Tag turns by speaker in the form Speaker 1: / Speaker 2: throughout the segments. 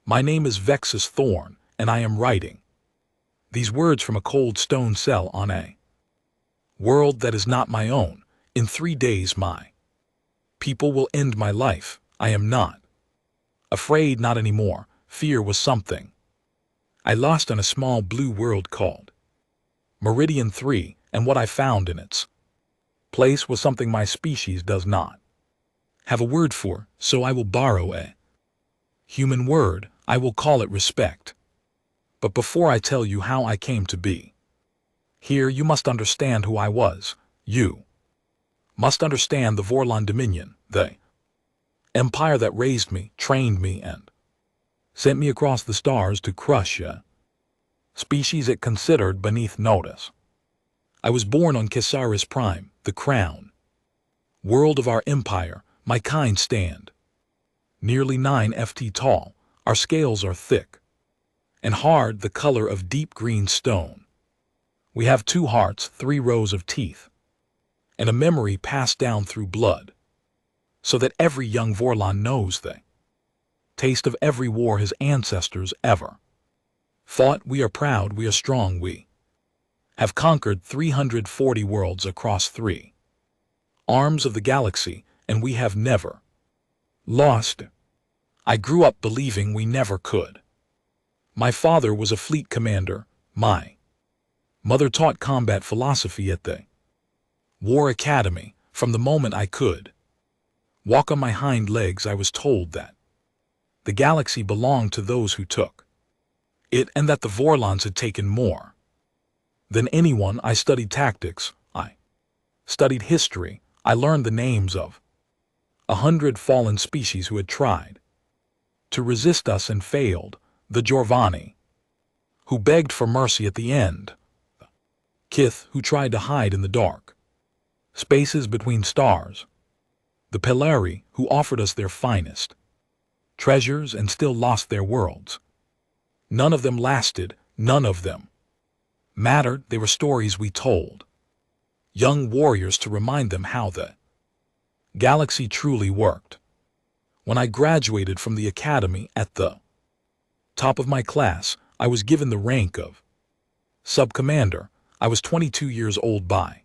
Speaker 1: My name is Vexus Thorn, and I am writing these words from a cold stone cell on a world that is not my own. In 3 days my people will end my life. I am not afraid, not anymore. Fear was something I lost on a small blue world called Meridian 3, and what I found in its place was something my species does not have a word for, so I will borrow a human word. I will call it respect. But before I tell you how I came to be here, you must understand who I was. You must understand the Vorlon Dominion, the empire that raised me, trained me, and sent me across the stars to crush a species it considered beneath notice. I was born on Casaris Prime, the crown world of our empire. My kind stand nearly 9 ft tall. Our scales are thick and hard, the color of deep green stone. We have 2 hearts, 3 rows of teeth, and a memory passed down through blood, so that every young Vorlon knows the taste of every war his ancestors ever fought. We are proud, we are strong, we have conquered 340 worlds across 3 arms of the galaxy, and we have never lost. I grew up believing we never could. My father was a fleet commander. My mother taught combat philosophy at the War Academy. From the moment I could walk on my hind legs, I was told that the galaxy belonged to those who took it, and that the Vorlons had taken more than anyone. I studied tactics. I studied history. I learned the names of 100 fallen species who had tried to resist us and failed. The Jorvani, who begged for mercy at the end. The Kith, who tried to hide in the dark spaces between stars. The Pelari, who offered us their finest treasures and still lost their worlds. None of them lasted, none of them mattered. They were stories we told young warriors to remind them how the galaxy truly worked. When I graduated from the academy at the top of my class, I was given the rank of sub-commander. I was 22 years old by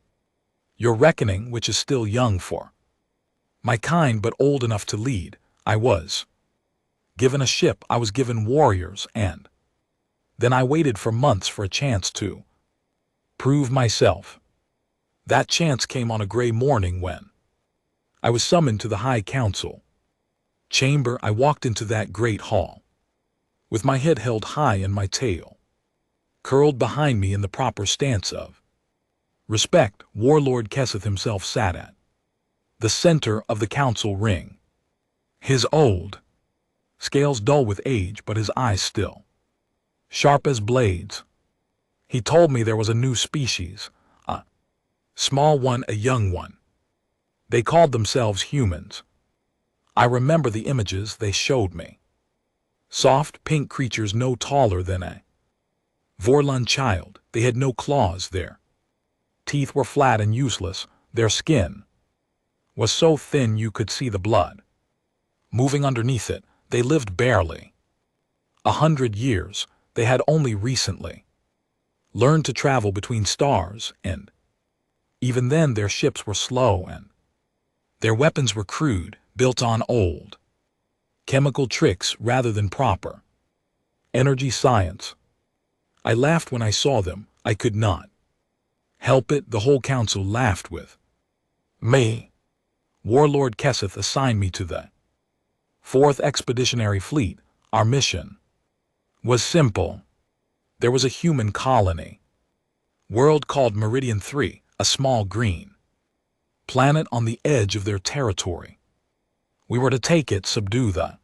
Speaker 1: your reckoning, which is still young for my kind, but old enough to lead. I was given a ship, I was given warriors, and then I waited for months for a chance to prove myself. That chance came on a gray morning when I was summoned to the High Council chamber. I walked into that great hall with my head held high and my tail curled behind me in the proper stance of respect. Warlord Kesseth himself sat at the center of the council ring, his old scales dull with age, but his eyes still sharp as blades. He told me there was a new species, a small one, a young one. They called themselves humans. I remember the images they showed me. Soft, pink creatures no taller than a Vorlon child. They had no claws. Their teeth were flat and useless. Their skin was so thin you could see the blood moving underneath it. They lived barely 100 years. They had only recently learned to travel between stars, and even then their ships were slow and their weapons were crude, built on old chemical tricks rather than proper energy science. I laughed when I saw them. I could not help it. The whole council laughed with me. Warlord Kesseth assigned me to the 4th Expeditionary Fleet. Our mission was simple. There was a human colony world called Meridian 3, a small green planet on the edge of their territory. We were to take it, subdue the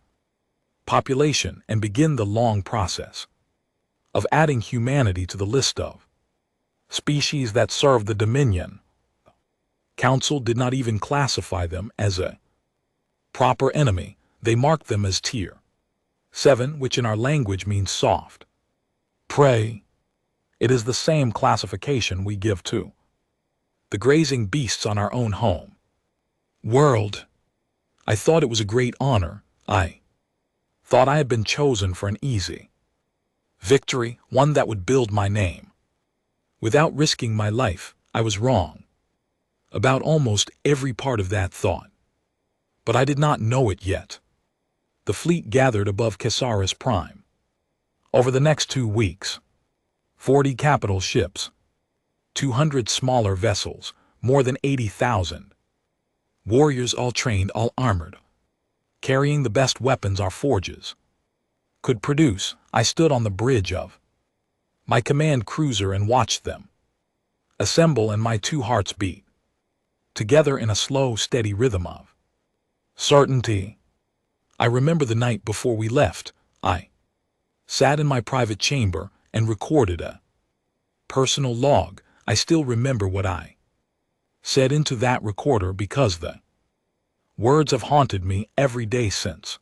Speaker 1: population, and begin the long process of adding humanity to the list of species that serve the Dominion. Council did not even classify them as a proper enemy. They marked them as Tier 7, which in our language means soft prey. It is the same classification we give to the grazing beasts on our own home world. I thought it was a great honor. I Thought I had been chosen for an easy victory, one that would build my name. Without risking my life, I was wrong about almost every part of that thought. But I did not know it yet. The fleet gathered above Casaris Prime. Over the next 2 weeks, 40 capital ships, 200 smaller vessels, more than 80,000. Warriors all trained, all armored, carrying the best weapons our forges could produce. I stood on the bridge of my command cruiser and watched them assemble, and my 2 hearts beat together in a slow, steady rhythm of certainty. I remember the night before we left, I sat in my private chamber and recorded a personal log. I still remember what I said into that recorder because the words have haunted me every day since.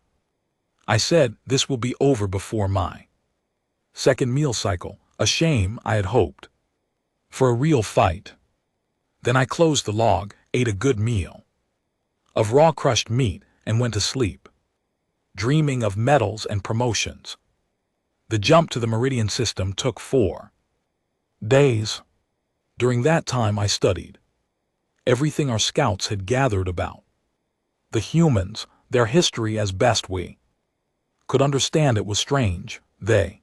Speaker 1: I said this will be over before my second meal cycle, a shame. I had hoped for a real fight. Then I closed the log, ate a good meal of raw crushed meat, and went to sleep, dreaming of medals and promotions. The jump to the Meridian system took 4 days. During that time I studied everything our scouts had gathered about the humans, their history as best we could understand. It was strange. They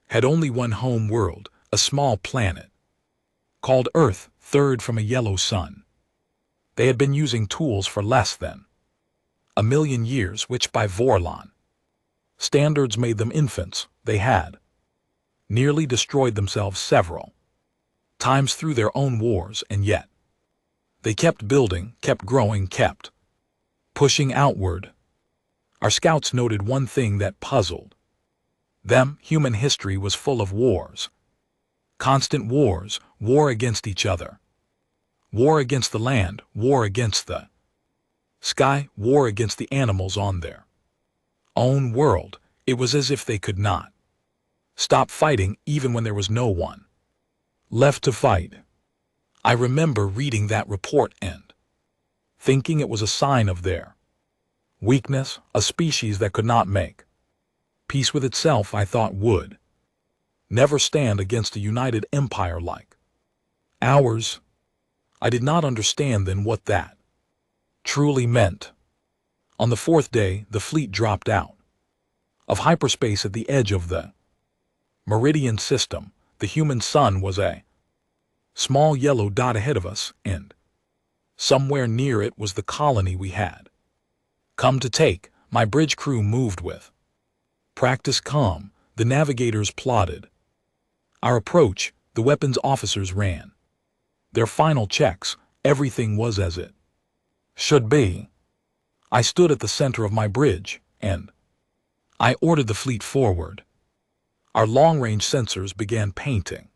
Speaker 1: had only one home world, a small planet called Earth, third from a yellow sun. They had been using tools for less than 1,000,000 years, which by Vorlon standards made them infants. They had nearly destroyed themselves several times through their own wars, and yet they kept building, kept growing, kept pushing outward. Our scouts noted one thing that puzzled them. Human history was full of wars. Constant wars, war against each other, war against the land, war against the sky, war against the animals on their own world. It was as if they could not stop fighting even when there was no one left to fight. I remember reading that report and thinking it was a sign of their weakness, a species that could not make peace with itself. I thought would never stand against a united empire like ours. I did not understand then what that truly meant. On the 4th day, the fleet dropped out of hyperspace at the edge of the Meridian system. The human sun was a small yellow dot ahead of us, and somewhere near it was the colony we had come to take. My bridge crew moved with practice calm. The navigators plotted our approach. The weapons officers ran their final checks. Everything was as it should be. I stood at the center of my bridge, and I ordered the fleet forward. Our long-range sensors began painting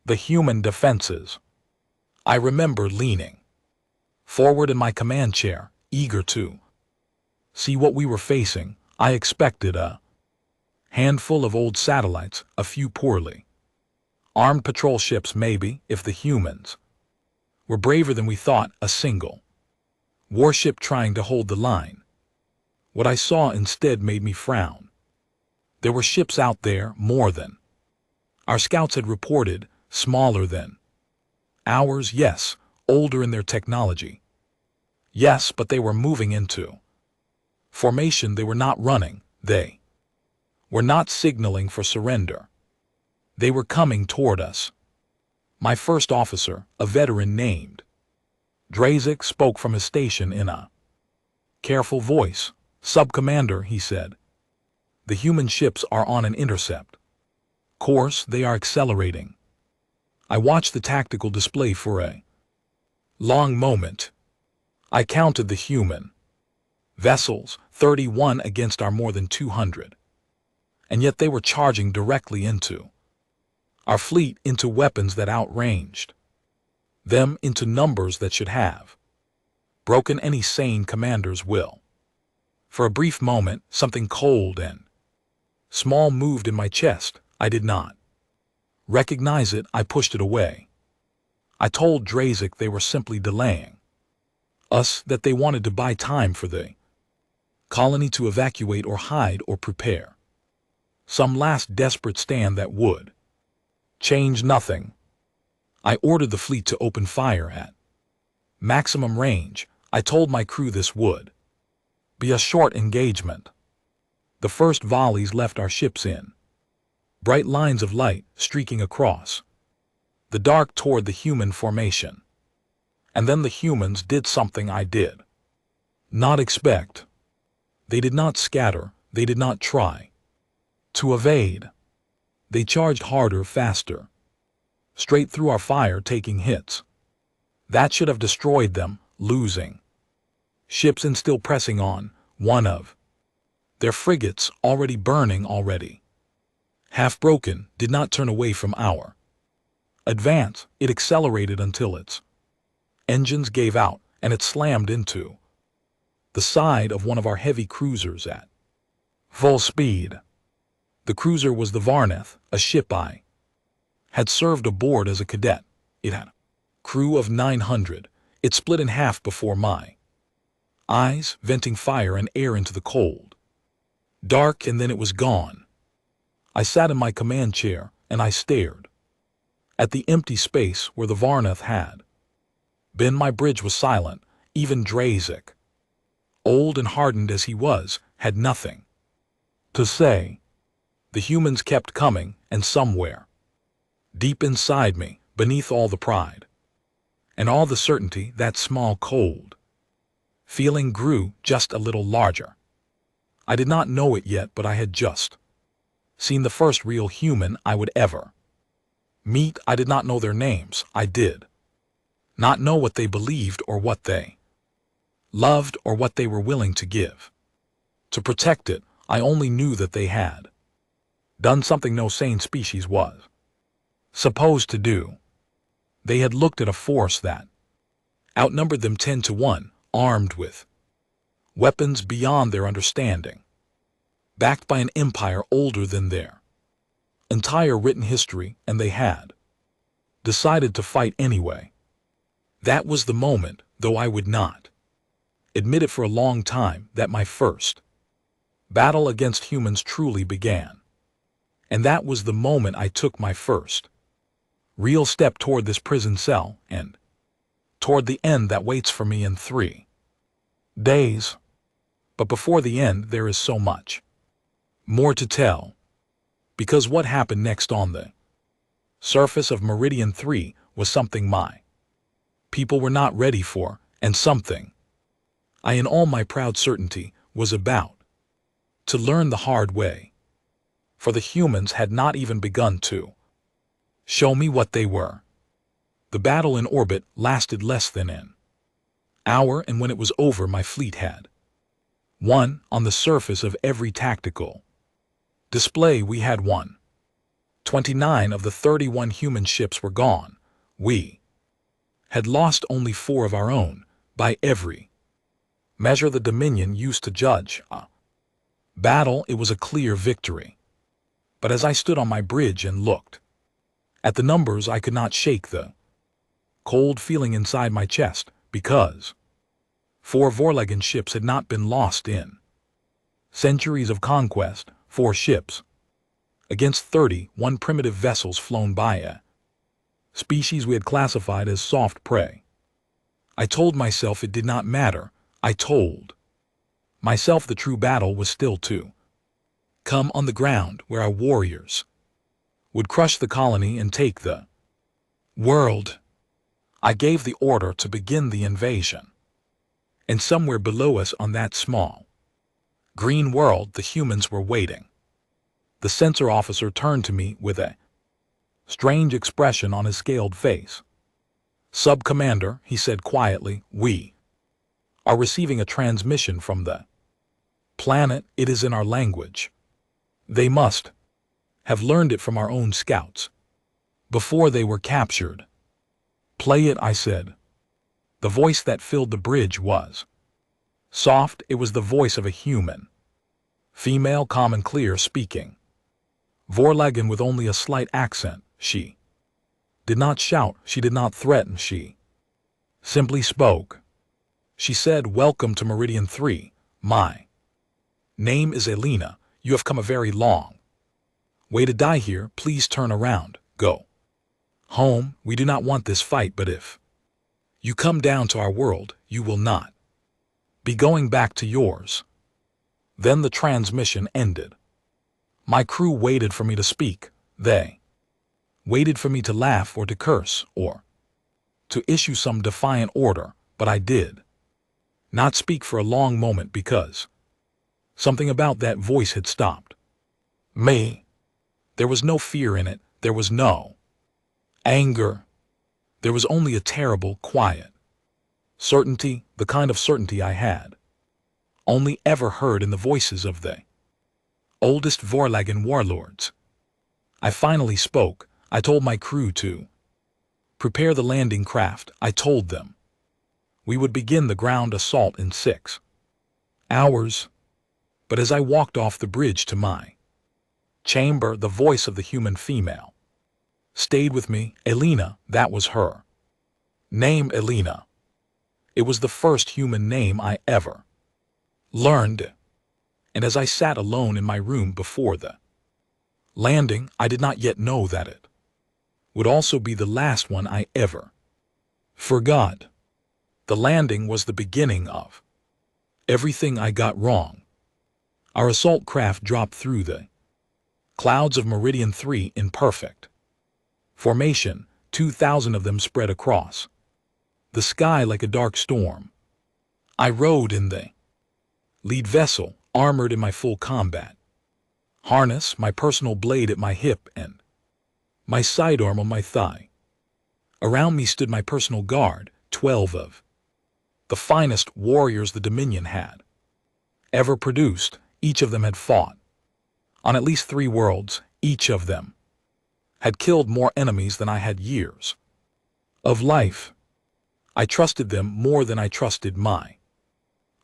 Speaker 1: the human defenses. I remember leaning forward in my command chair, eager to see what we were facing. I expected a handful of old satellites, a few poorly armed patrol ships maybe. If the humans were braver than we thought, a single warship trying to hold the line. What I saw instead made me frown. There were ships out there, more than our scouts had reported, smaller than ours, yes, older in their technology. Yes, but they were moving into formation. They were not running. They were not signaling for surrender. They were coming toward us. My first officer, a veteran named Drazik, spoke from his station in a careful voice. "Sub-commander," he said, "the human ships are on an intercept course. They are accelerating." I watched the tactical display for a long moment. I counted the human vessels, 31 against our more than 200. And yet they were charging directly into our fleet, into weapons that outranged them, into numbers that should have broken any sane commander's will. For a brief moment, something cold and small moved in my chest. I did not recognize it. I pushed it away. I told Drazik they were simply delaying us, that they wanted to buy time for the Colony to evacuate or hide or prepare. Some last desperate stand that would change nothing. I ordered the fleet to open fire at maximum range. I told my crew this would be a short engagement. The first volleys left our ships in bright lines of light streaking across the dark toward the human formation. And then the humans did something I did not expect. They did not scatter, they did not try to evade. They charged harder, faster, straight through our fire, taking hits that should have destroyed them, losing ships and still pressing on. One of their frigates, already burning, already half broken, did not turn away from our advance. It accelerated until its engines gave out, and it slammed into the side of one of our heavy cruisers at full speed. The cruiser was the Varneth, a ship I had served aboard as a cadet. It had a crew of 900. It split in half before my eyes, venting fire and air into the cold dark, and then it was gone. I sat in my command chair, and I stared at the empty space where the Varneth had been. My bridge was silent. Even Drazik, old and hardened as he was, had nothing to say. The humans kept coming, and somewhere deep inside me, beneath all the pride and all the certainty, that small cold feeling grew just a little larger. I did not know it yet, but I had just seen the first real human I would ever meet. I did not know their names. I did not know what they believed or what they loved or what they were willing to give to protect it. I only knew that they had done something no sane species was supposed to do. They had looked at a force that outnumbered them 10 to 1, armed with weapons beyond their understanding, backed by an empire older than their entire written history, and they had decided to fight anyway. That was the moment, though I would not admit it for a long time, that my first battle against humans truly began. And that was the moment I took my first real step toward this prison cell and toward the end that waits for me in 3 days. But before the end, there is so much more to tell, because what happened next on the surface of Meridian 3 was something my people were not ready for, and something I, in all my proud certainty, was about to learn the hard way. For the humans had not even begun to show me what they were. The battle in orbit lasted less than an hour, and when it was over, my fleet had won. On the surface of every tactical display we had won. 29 of the 31 human ships were gone. We had lost only 4 of our own. By every measure the Dominion used to judge a battle, it was a clear victory. But as I stood on my bridge and looked at the numbers, I could not shake the cold feeling inside my chest, because 4 Vorleggen ships had not been lost in centuries of conquest. 4 ships against 31 primitive vessels flown by a species we had classified as soft prey. I told myself it did not matter. I told myself the true battle was still to come on the ground, where our warriors would crush the colony and take the world. I gave the order to begin the invasion. And somewhere below us on that small green world, the humans were waiting. The sensor officer turned to me with a strange expression on his scaled face. "Sub-Commander," he said quietly, "we are receiving a transmission from the planet. It is in our language. They must have learned it from our own scouts before they were captured." "Play it," I said. The voice that filled the bridge was soft. It was the voice of a human female, calm and clear, speaking Vorleggen with only a slight accent. She did not shout, she did not threaten, she simply spoke. She said, "Welcome to Meridian 3, my Name is Elena. You have come a very long way to die here. Please turn around. Go home. We do not want this fight, but if you come down to our world, you will not be going back to yours." Then the transmission ended. My crew waited for me to speak. They waited for me to laugh or to curse or to issue some defiant order, but I did not speak for a long moment because something about that voice had stopped me. There was no fear in it. There was no anger. There was only a terrible, quiet certainty, the kind of certainty I had only ever heard in the voices of the oldest Vorlagan warlords. I finally spoke. I told my crew to prepare the landing craft. I told them we would begin the ground assault in 6 hours. But as I walked off the bridge to my chamber, the voice of the human female stayed with me. Elena, that was her name, Elena. It was the first human name I ever learned. And as I sat alone in my room before the landing, I did not yet know that it would also be the last one I ever forgot. The landing was the beginning of everything I got wrong. Our assault craft dropped through the clouds of Meridian 3 in perfect formation, 2,000 of them spread across the sky like a dark storm. I rode in the lead vessel, armored in my full combat harness, my personal blade at my hip and my sidearm on my thigh. Around me stood my personal guard, 12 of the finest warriors the Dominion had ever produced. Each of them had fought on at least 3 worlds. Each of them had killed more enemies than I had years of life. I trusted them more than I trusted my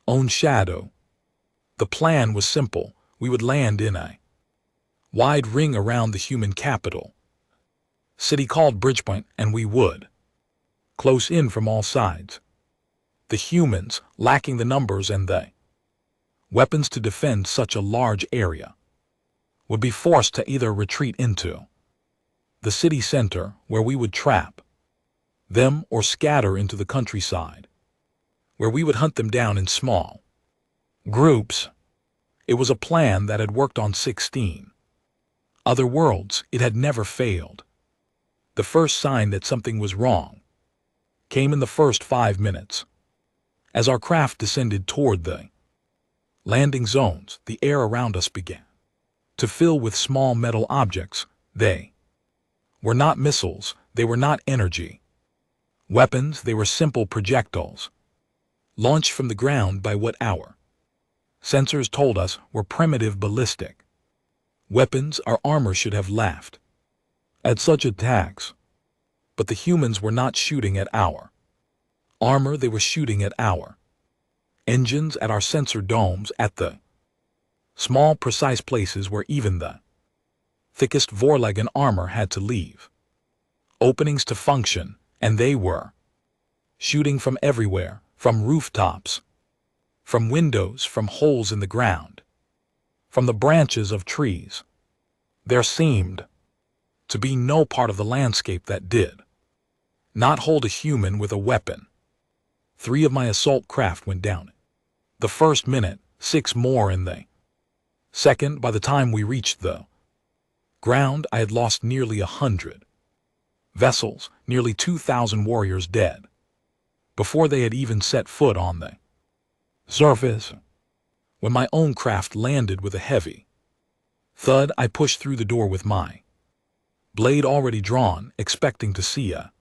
Speaker 1: own shadow. The plan was simple. We would land in a wide ring around the human capital city called Bridgepoint, and we would close in from all sides. The humans, lacking the numbers and the weapons to defend such a large area, would be forced to either retreat into the city center, where we would trap them, or scatter into the countryside, where we would hunt them down in small groups. It was a plan that had worked on 16 other worlds. It had never failed. The first sign that something was wrong came in the first 5 minutes. As our craft descended toward the landing zones, the air around us began to fill with small metal objects. They were not missiles. They were not energy weapons. They were simple projectiles launched from the ground by what our sensors told us were primitive ballistic weapons. Our armor should have laughed at such attacks. But the humans were not shooting at our armor. They were shooting at our engines, at our sensor domes, at the small, precise places where even the thickest Vorlagan armor had to leave openings to function. And they were shooting from everywhere, from rooftops, from windows, from holes in the ground, from the branches of trees. There seemed to be no part of the landscape that did not hold a human with a weapon. 3 of my assault craft went down. The first minute, 6 more in the second. By the time we reached the ground, I had lost nearly 100 vessels, nearly 2,000 warriors dead, before they had even set foot on the surface. When my own craft landed with a heavy thud, I pushed through the door with my blade already drawn, expecting to see a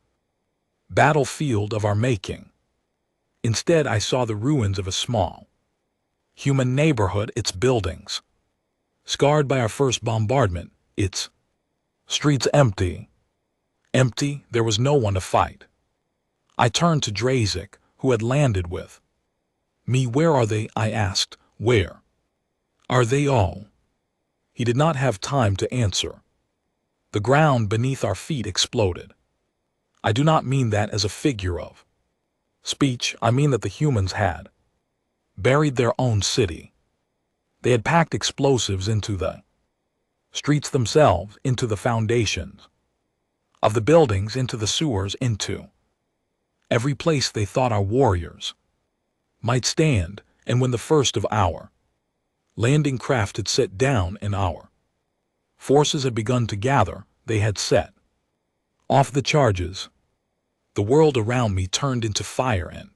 Speaker 1: battlefield of our making. Instead, I saw the ruins of a small human neighborhood, its buildings scarred by our first bombardment, its streets empty. Empty. There was no one to fight. I turned to Drazik, who had landed with me. "Where are they?" I asked. "Where are they all?" He did not have time to answer. The ground beneath our feet exploded. I do not mean that as a figure of speech. I mean that the humans had buried their own city. They had packed explosives into the streets themselves, into the foundations of the buildings, into the sewers, into every place they thought our warriors might stand. And when the first of our landing craft had set down and our forces had begun to gather, they had set off the charges. The world around me turned into fire and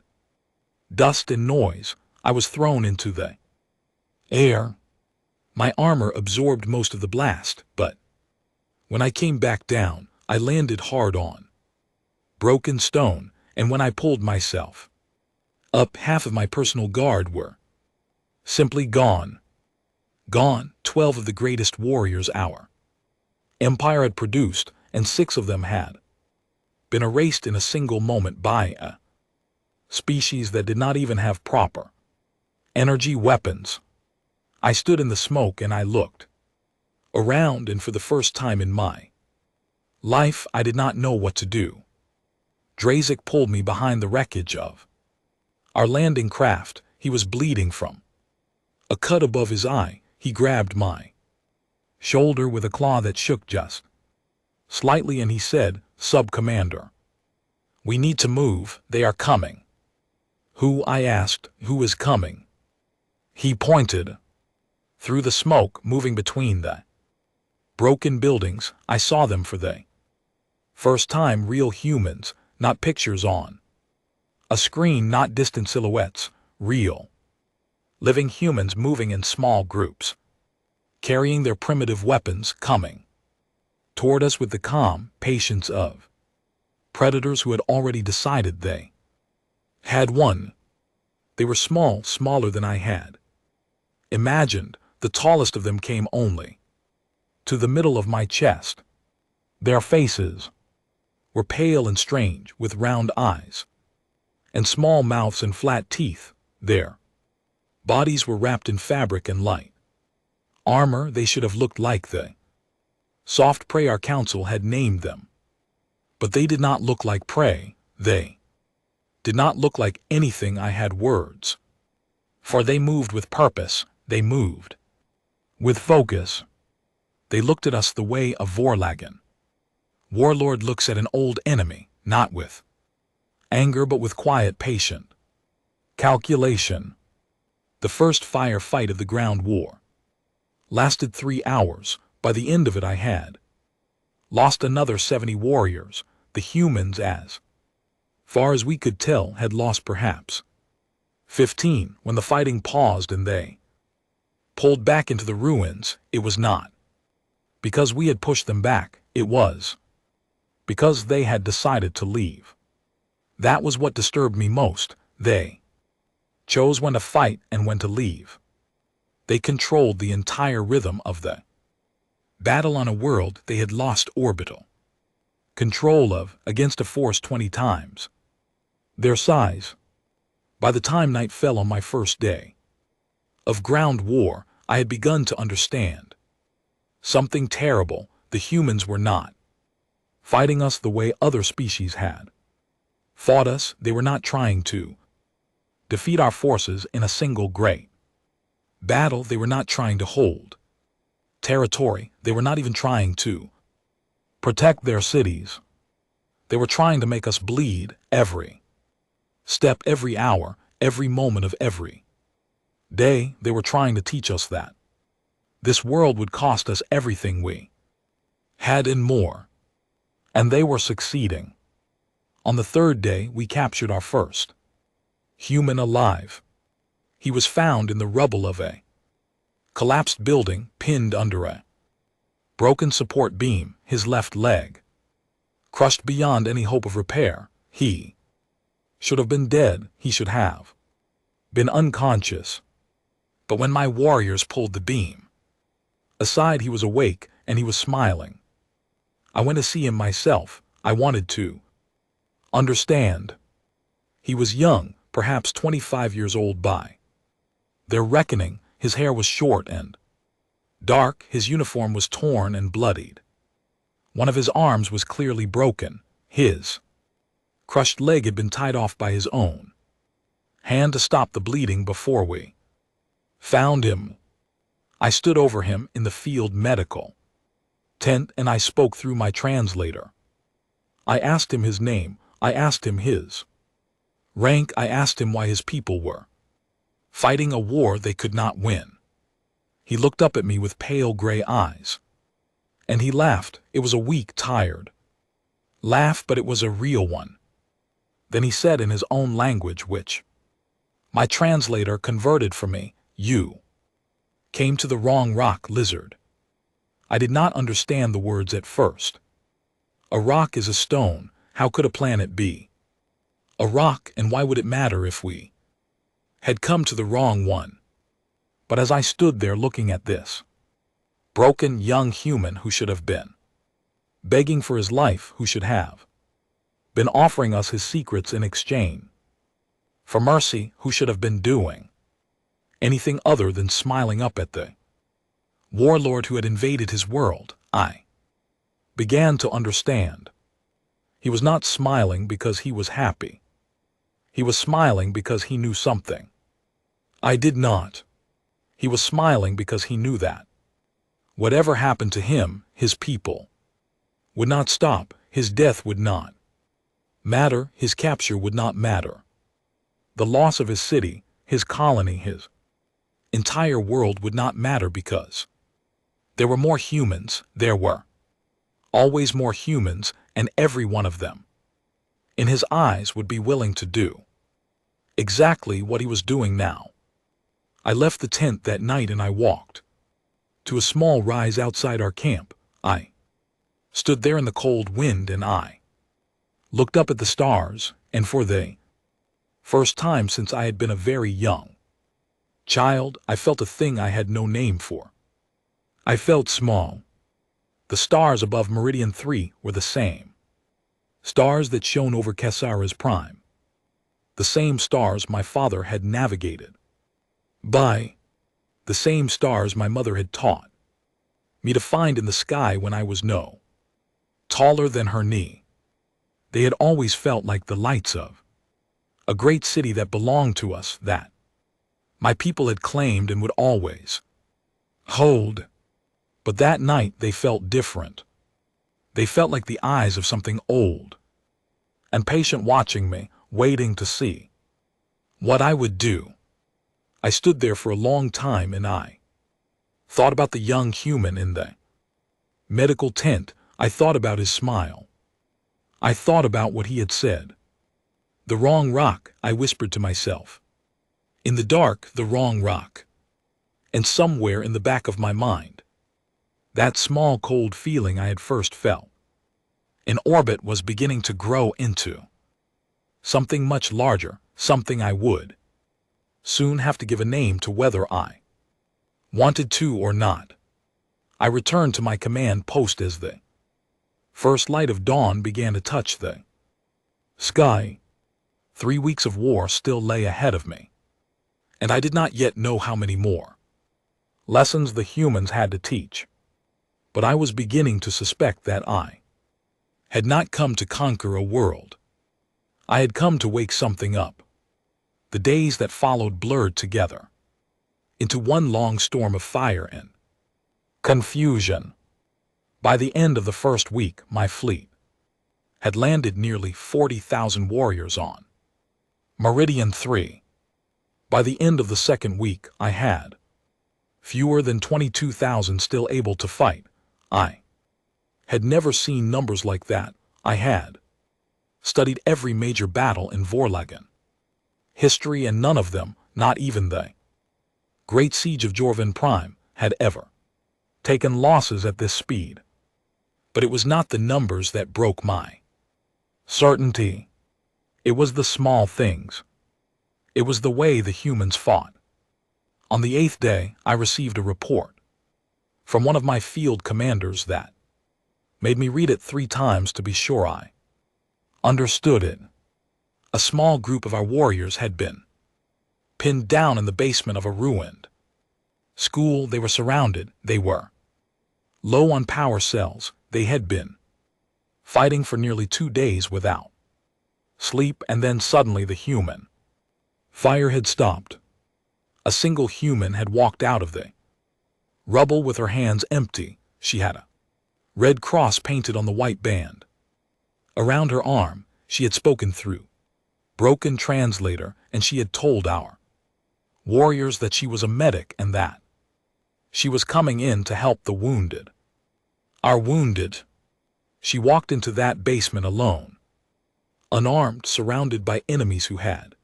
Speaker 1: dust and noise. I was thrown into the air. My armor absorbed most of the blast, but when I came back down, I landed hard on broken stone, and when I pulled myself up, half of my personal guard were simply gone. Gone, 12 of the greatest warriors our empire had produced, and 6 of them had been erased in a single moment by a species that did not even have proper energy weapons. I stood in the smoke and I looked around, and for the first time in my life I did not know what to do. Drazik pulled me behind the wreckage of our landing craft. He was bleeding from a cut above his eye. He grabbed my shoulder with a claw that shook just slightly, and he said, "Sub-Commander, we need to move. They are coming." "Who?" I asked. "Who is coming?" He pointed through the smoke, moving between the broken buildings. I saw them for the first time, real humans, not pictures on a screen, not distant silhouettes, real living humans moving in small groups, carrying their primitive weapons, coming toward us with the calm patience of predators who had already decided they had won. They were small, smaller than I had imagined. The tallest of them came only to the middle of my chest. Their faces were pale and strange, with round eyes and small mouths and flat teeth. Their bodies were wrapped in fabric and light armor. They should have looked like the soft prey our council had named them. But they did not look like prey. They did not look like anything I had words for. They moved with purpose. They moved with focus. They looked at us the way a Vorlagen warlord looks at an old enemy, not with anger but with quiet, patient calculation. The first firefight of the ground war lasted 3 hours. By the end of it I had lost another 70 warriors. The humans, as far as we could tell, had lost perhaps 15. When the fighting paused and they pulled back into the ruins, it was not because we had pushed them back. It was because they had decided to leave. That was what disturbed me most. They chose when to fight and when to leave. They controlled the entire rhythm of the battle on a world they had lost orbital control of, against a force 20 times their size. By the time night fell on my first day of ground war, I had begun to understand something terrible. The humans were not fighting us the way other species had fought us. They were not trying to defeat our forces in a single great battle. They were not trying to hold territory. They were not even trying to protect their cities. They were trying to make us bleed every step, every hour, every moment of every day. They were trying to teach us that this world would cost us everything we had and more. And they were succeeding. On the 3rd day, we captured our first human alive. He was found in the rubble of a collapsed building, pinned under a broken support beam, his left leg crushed beyond any hope of repair. He should have been dead. He should have been unconscious. But when my warriors pulled the beam aside, he was awake and he was smiling. I went to see him myself. I wanted to understand. He was young, perhaps 25 years old by their reckoning. His hair was short and dark. His uniform was torn and bloodied. One of his arms was clearly broken. His crushed leg had been tied off by his own hand to stop the bleeding before we found him. I stood over him in the field medical tent and I spoke through my translator. I asked him his name, I asked him his rank, I asked him why his people were fighting a war they could not win. He looked up at me with pale gray eyes. And he laughed. It was a weak, tired laugh, but it was a real one. Then he said in his own language, which my translator converted for me, "You came to the wrong rock, lizard." I did not understand the words at first. A rock is a stone. How could a planet be a rock, and why would it matter if we had come to the wrong one? But as I stood there looking at this broken young human who should have been begging for his life, who should have been offering us his secrets in exchange for mercy, who should have been doing anything other than smiling up at the warlord who had invaded his world, I began to understand. He was not smiling because he was happy. He was smiling because he knew something I did not. He was smiling because he knew that whatever happened to him, his people would not stop, his death would not matter, his capture would not matter. The loss of his city, his colony, his entire world would not matter because there were more humans, there were always more humans, and every one of them, in his eyes, would be willing to do exactly what he was doing now. I left the tent that night and I walked to a small rise outside our camp. I stood there in the cold wind and I looked up at the stars, and for the first time since I had been a very young child, I felt a thing I had no name for. I felt small. The stars above Meridian 3 were the same stars that shone over Cassara's prime, the same stars my father had navigated by, the same stars my mother had taught me to find in the sky when I was no taller than her knee. They had always felt like the lights of a great city that belonged to us, that my people had claimed and would always hold. But that night they felt different. They felt like the eyes of something old and patient watching me, waiting to see what I would do. I stood there for a long time and I thought about the young human in the medical tent. I thought about his smile. I thought about what he had said. The wrong rock, I whispered to myself. In the dark, the wrong rock. And somewhere in the back of my mind, that small cold feeling I had first felt in orbit was beginning to grow into something much larger, something I would soon have to give a name to whether I wanted to or not. I returned to my command post as the first light of dawn began to touch the sky. 3 weeks of war still lay ahead of me, and I did not yet know how many more lessons the humans had to teach. But I was beginning to suspect that I had not come to conquer a world. I had come to wake something up. The days that followed blurred together into one long storm of fire and confusion. By the end of the first week, my fleet had landed nearly 40,000 warriors on Meridian 3. By the end of the second week, I had fewer than 22,000 still able to fight. I had never seen numbers like that. I had studied every major battle in Vorlagen history, and none of them, not even the Great Siege of Jorvan Prime, had ever taken losses at this speed. But it was not the numbers that broke my certainty. It was the small things. It was the way the humans fought. On the 8th day, I received a report from one of my field commanders that made me read it 3 times to be sure I understood it. A small group of our warriors had been pinned down in the basement of a ruined school. They were surrounded. They were low on power cells. They had been fighting for nearly 2 days without sleep, and then suddenly the human fire had stopped. A single human had walked out of the Rubble with her hands empty, she had a red cross painted on the white band. Around her arm, she had spoken through broken translator, and she had told our warriors that she was a medic and that she was coming in to help the wounded. Our wounded. She walked into that basement alone, unarmed, surrounded by enemies who had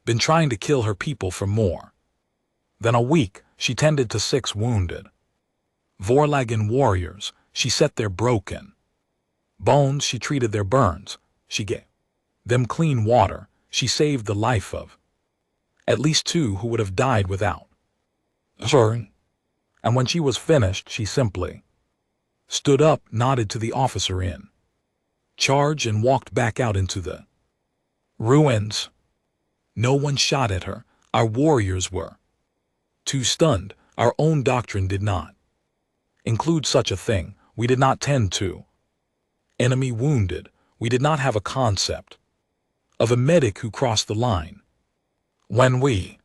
Speaker 1: been trying to kill her people for more than a week. She tended to 6 wounded Vorlagen warriors. She set their broken bones. She treated their burns. She gave them clean water. She saved the life of at least 2 who would have died without her. And when she was finished, she simply stood up, nodded to the officer in charge, and walked back out into the ruins. No one shot at her. Our warriors were too stunned. Our own doctrine did not include such a thing. We did not tend to enemy wounded. We did not have a concept of a medic who crossed the line. When we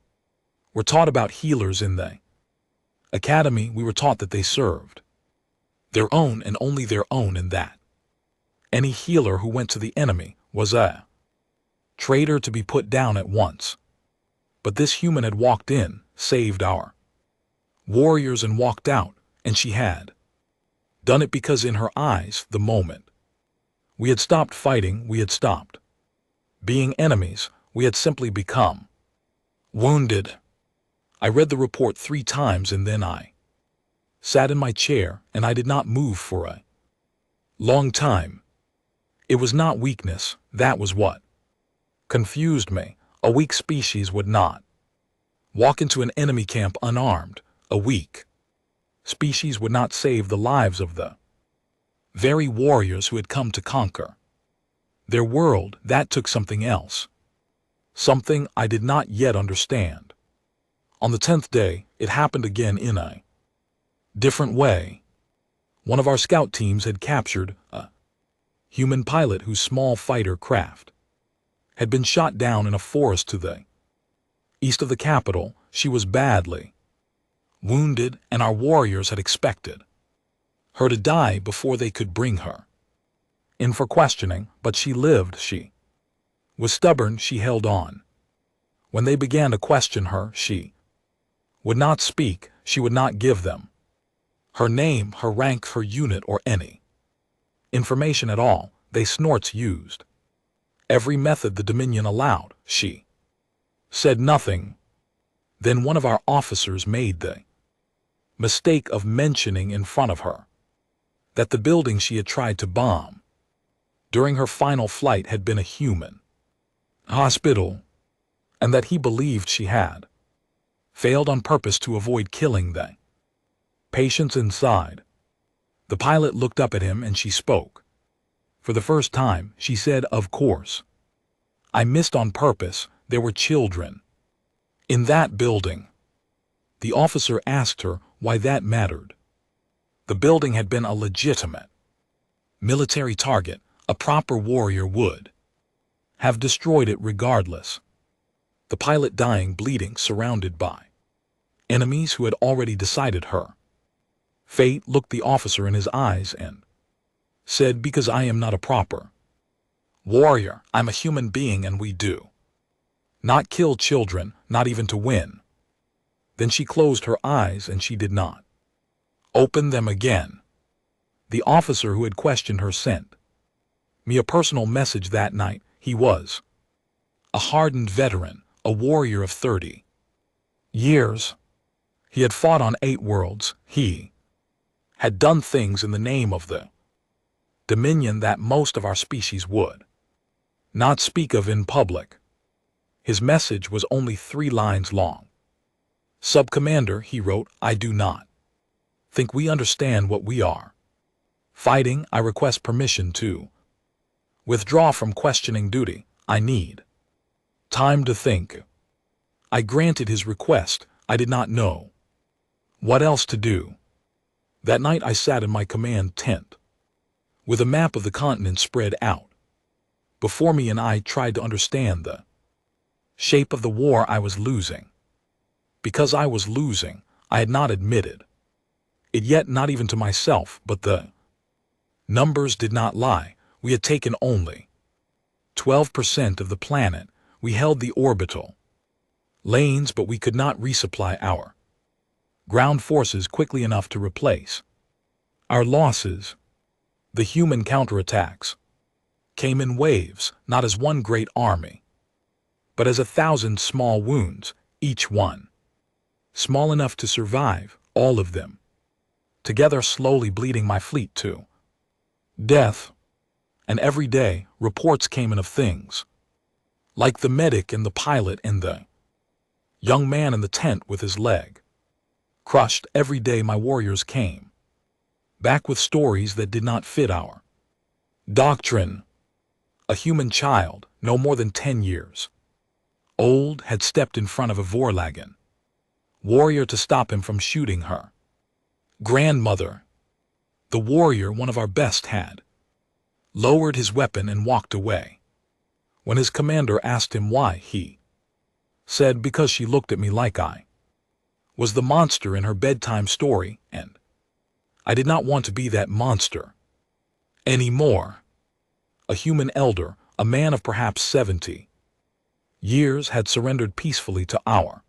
Speaker 1: were taught about healers in the academy, we were taught that they served their own and only their own, and that any healer who went to the enemy was a traitor to be put down at once. But this human had walked in, saved our warriors, and walked out, and she had done it because in her eyes, the moment we had stopped fighting, we had stopped being enemies. We had simply become wounded. I read the report 3 times, and then I sat in my chair, and I did not move for a long time. It was not weakness. That was what confused me. A weak species would not walk into an enemy camp unarmed. A weak species would not save the lives of the very warriors who had come to conquer their world. That took something else, something I did not yet understand. On the 10th day, it happened again in a different way. One of our scout teams had captured a human pilot whose small fighter craft had been shot down in a forest to the east of the capital. She was badly wounded, and our warriors had expected her to die before they could bring her in for questioning, but she lived. She was stubborn. She held on. When they began to question her, she would not speak. She would not give them her name, her rank, her unit, or any information at all. They snorts used every method the Dominion allowed. She said nothing. Then one of our officers made the mistake of mentioning in front of her that the building she had tried to bomb during her final flight had been a human hospital, and that he believed she had failed on purpose to avoid killing the patients inside. The pilot looked up at him, and she spoke. For the first time, she said, "Of course. I missed on purpose. There were children in that building." The officer asked her why that mattered. The building had been a legitimate military target. A proper warrior would have destroyed it regardless. The pilot dying, bleeding, surrounded by enemies who had already decided her fate, looked the officer in his eyes and said, "Because I am not a proper warrior. I'm a human being, and we do not kill children, not even to win." Then she closed her eyes, and she did not open them again. The officer who had questioned her sent me a personal message that night. He was a hardened veteran, a warrior of 30 years. He had fought on 8 worlds. He had done things in the name of the Dominion that most of our species would not speak of in public. His message was only 3 lines long. "Sub-Commander," he wrote, "I do not think we understand what we are fighting. I request permission to withdraw from questioning duty. I need time to think." I granted his request. I did not know what else to do. That night I sat in my command tent with a map of the continent spread out before me, and I tried to understand the shape of the war I was losing. Because I was losing, I had not admitted It yet not even to myself, but the numbers did not lie. We had taken only 12% of the planet. We held the orbital lanes, but we could not resupply our ground forces quickly enough to replace our losses. The human counterattacks came in waves, not as one great army, but as 1,000 small wounds, each one small enough to survive, all of them together slowly bleeding my fleet to death. And every day reports came in of things like the medic and the pilot and the young man in the tent with his leg crushed. Every day my warriors came back with stories that did not fit our doctrine. A human child, no more than 10 years old, had stepped in front of a Vorlagen warrior to stop him from shooting her grandmother. The warrior, one of our best, had lowered his weapon and walked away. When his commander asked him why, he said, "Because she looked at me like I was the monster in her bedtime story, and I did not want to be that monster anymore." A human elder, a man of perhaps 70 years, had surrendered peacefully to our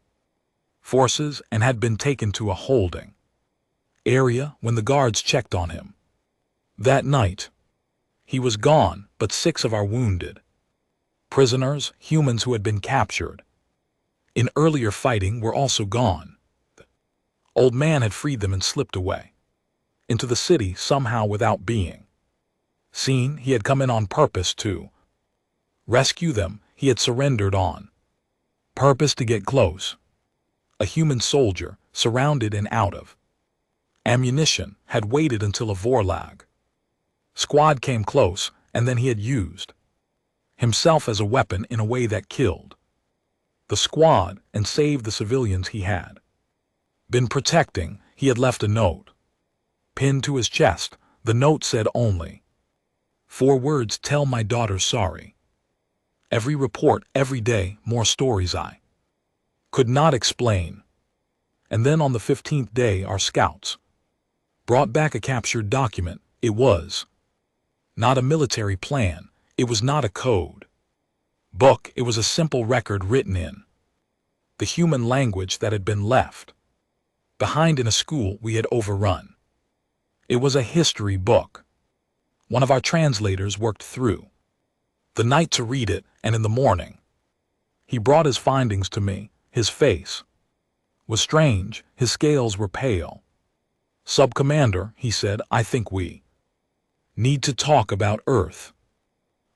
Speaker 1: forces and had been taken to a holding area when the guards checked on him. That night, he was gone, but 6 of our wounded prisoners, humans who had been captured in earlier fighting, were also gone. The old man had freed them and slipped away into the city somehow without being seen. He had come in on purpose to rescue them. He had surrendered on purpose to get close. A human soldier, surrounded and out of ammunition, had waited until a Vorlag squad came close, and then he had used himself as a weapon in a way that killed the squad and saved the civilians he had been protecting. He had left a note pinned to his chest. The note said only 4 words: "Tell my daughter sorry." Every report, every day, more stories I could not explain. And then on the 15th day our scouts brought back a captured document. It was not a military plan. It was not a code book. It was a simple record written in the human language that had been left behind in a school we had overrun. It was a history book. One of our translators worked through the night to read it, and in the morning he brought his findings to me. His face was strange. His scales were pale. "Sub-Commander," he said, "I think we need to talk about Earth."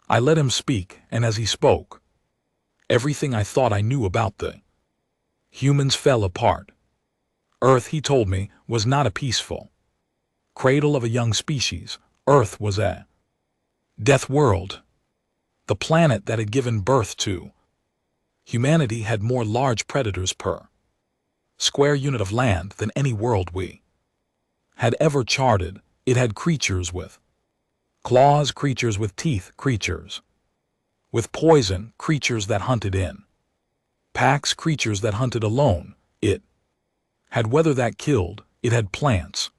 Speaker 1: I let him speak, and as he spoke, everything I thought I knew about the humans fell apart. Earth, he told me, was not a peaceful cradle of a young species. Earth was a death world. The planet that had given birth to humanity had more large predators per square unit of land than any world we had ever charted. It had creatures with claws, creatures with teeth, creatures with poison, creatures that hunted in packs, creatures that hunted alone. It had weather that killed. It had plants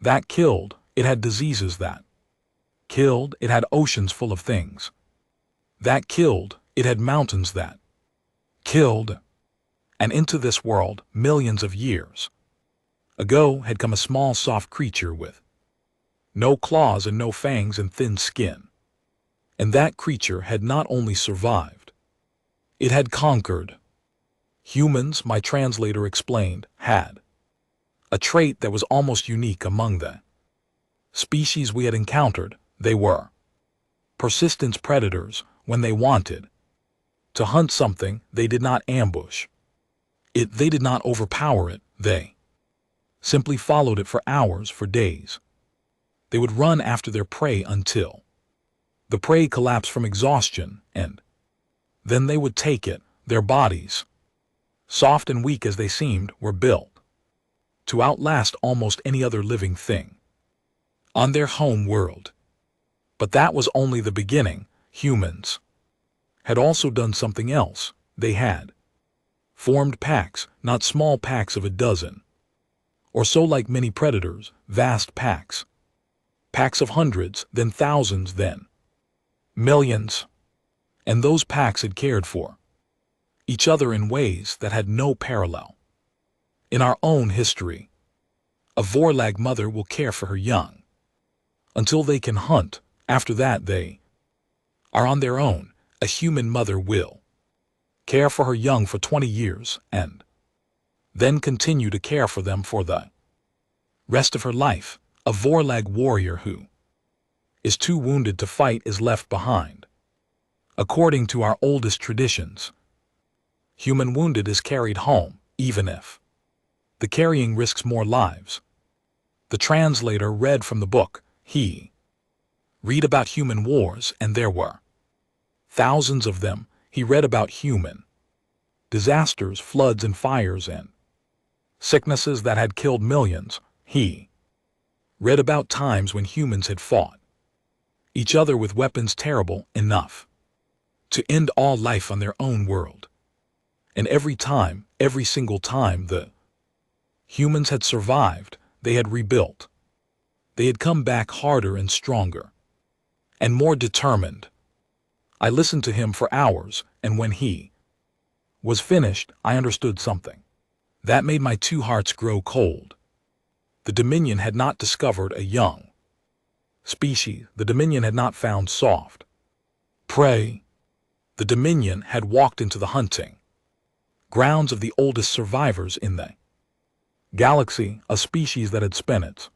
Speaker 1: that killed. It had diseases that killed. It had oceans full of things that killed. It had mountains that killed. And into this world, millions of years ago, had come a small soft creature with no claws and no fangs and thin skin. And that creature had not only survived, it had conquered. Humans, my translator explained, had a trait that was almost unique among the species we had encountered. They were persistent predators. When they wanted to hunt something, they did not ambush it. They did not overpower it. They simply followed it for hours, for days. They would run after their prey until the prey collapsed from exhaustion, and then they would take it. Their bodies, soft and weak as they seemed, were built to outlast almost any other living thing on their home world. But that was only the beginning. Humans had also done something else. They had formed packs, not small packs of a dozen or so like many predators, vast packs. Packs of hundreds, then thousands, then millions. And those packs had cared for each other in ways that had no parallel. In our own history, a Vorlag mother will care for her young until they can hunt. After that, they are on their own. A human mother will care for her young for 20 years and then continue to care for them for the rest of her life. A Vorlag warrior who is too wounded to fight is left behind. According to our oldest traditions, human wounded is carried home, even if the carrying risks more lives. The translator read from the book. He read about human wars, and there were thousands of them. He read about human disasters, floods and fires and sicknesses that had killed millions. He read about times when humans had fought each other with weapons terrible enough to end all life on their own world. And every time, every single time the humans had survived, they had rebuilt. They had come back harder and stronger and more determined. I listened to him for hours, and when he was finished, I understood something that made my two hearts grow cold. The Dominion had not discovered a young species. The Dominion had not found soft prey. The Dominion had walked into the hunting grounds of the oldest survivors in the galaxy, a species that had spent its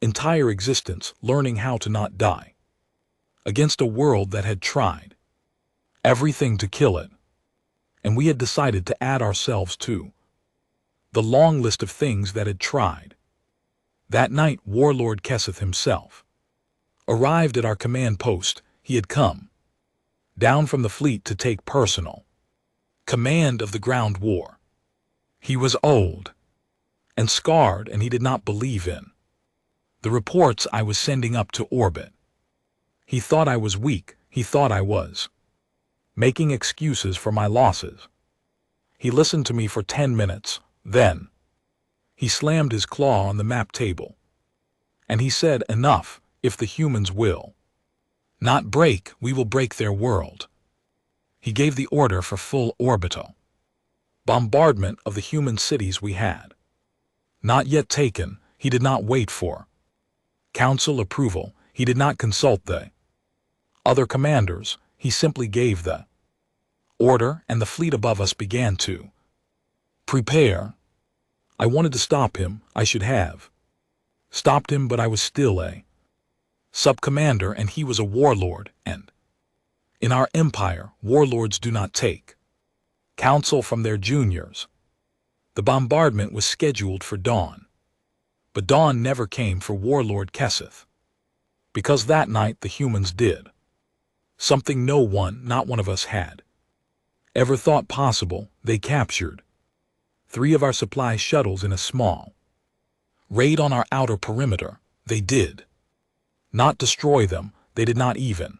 Speaker 1: entire existence learning how to not die, against a world that had tried everything to kill it. And we had decided to add ourselves to the long list of things that had tried. That night, Warlord Kesseth himself arrived at our command post. He had come down from the fleet to take personal command of the ground war. He was old and scarred, and he did not believe in the reports I was sending up to orbit. He thought I was weak. He thought I was making excuses for my losses. He listened to me for 10 minutes, then he slammed his claw on the map table, and he said, "Enough. If the humans will not break, we will break their world." He gave the order for full orbital bombardment of the human cities we had not yet taken. He did not wait for council approval. He did not consult the other commanders. He simply gave the order, and the fleet above us began to prepare. I wanted to stop him. I should have stopped him, but I was still a sub-commander, and he was a warlord, and in our empire, warlords do not take counsel from their juniors. The bombardment was scheduled for dawn, but dawn never came for Warlord Kesseth, because that night the humans did something no one, not one of us, had ever thought possible. They captured 3 of our supply shuttles in a small raid on our outer perimeter. They did not destroy them. They did not even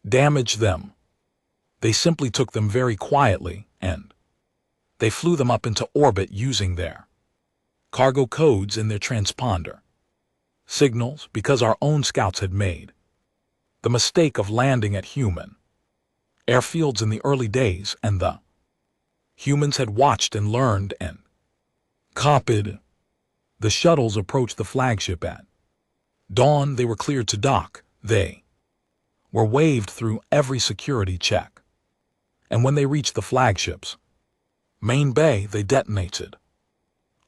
Speaker 1: damage them. They simply took them very quietly, and they flew them up into orbit using their cargo codes and their transponder signals, because our own scouts had made the mistake of landing at human airfields in the early days, and the humans had watched and learned and copied. The shuttles approached the flagship at dawn. They were cleared to dock. They were waved through every security check, and when they reached the flagship's main bay, they detonated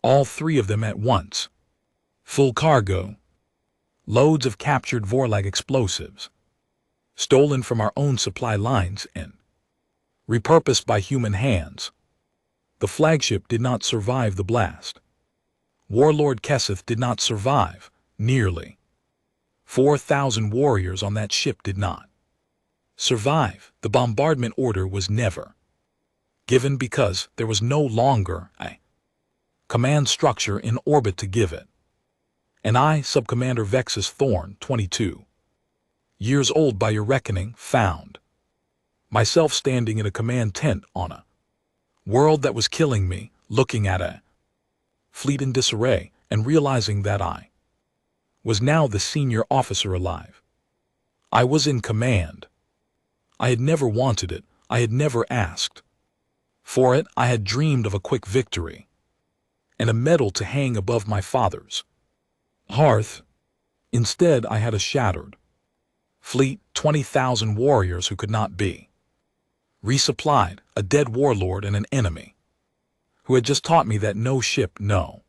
Speaker 1: all 3 of them at once. Full cargo, loads of captured Vorlag explosives, stolen from our own supply lines and repurposed by human hands. The flagship did not survive the blast. Warlord Kesseth did not survive. Nearly 4,000 warriors on that ship did not survive. The bombardment order was never given because there was no longer a command structure in orbit to give it. And I, Subcommander Vexus Thorn, 22 years old by your reckoning, found myself standing in a command tent on a world that was killing me, looking at a fleet in disarray, and realizing that I was now the senior officer alive. I was in command. I had never wanted it. I had never asked for it. I had dreamed of a quick victory and a medal to hang above my father's hearth. Instead, I had a shattered fleet, 20,000 warriors who could not be resupplied, a dead warlord, and an enemy who had just taught me that no ship, no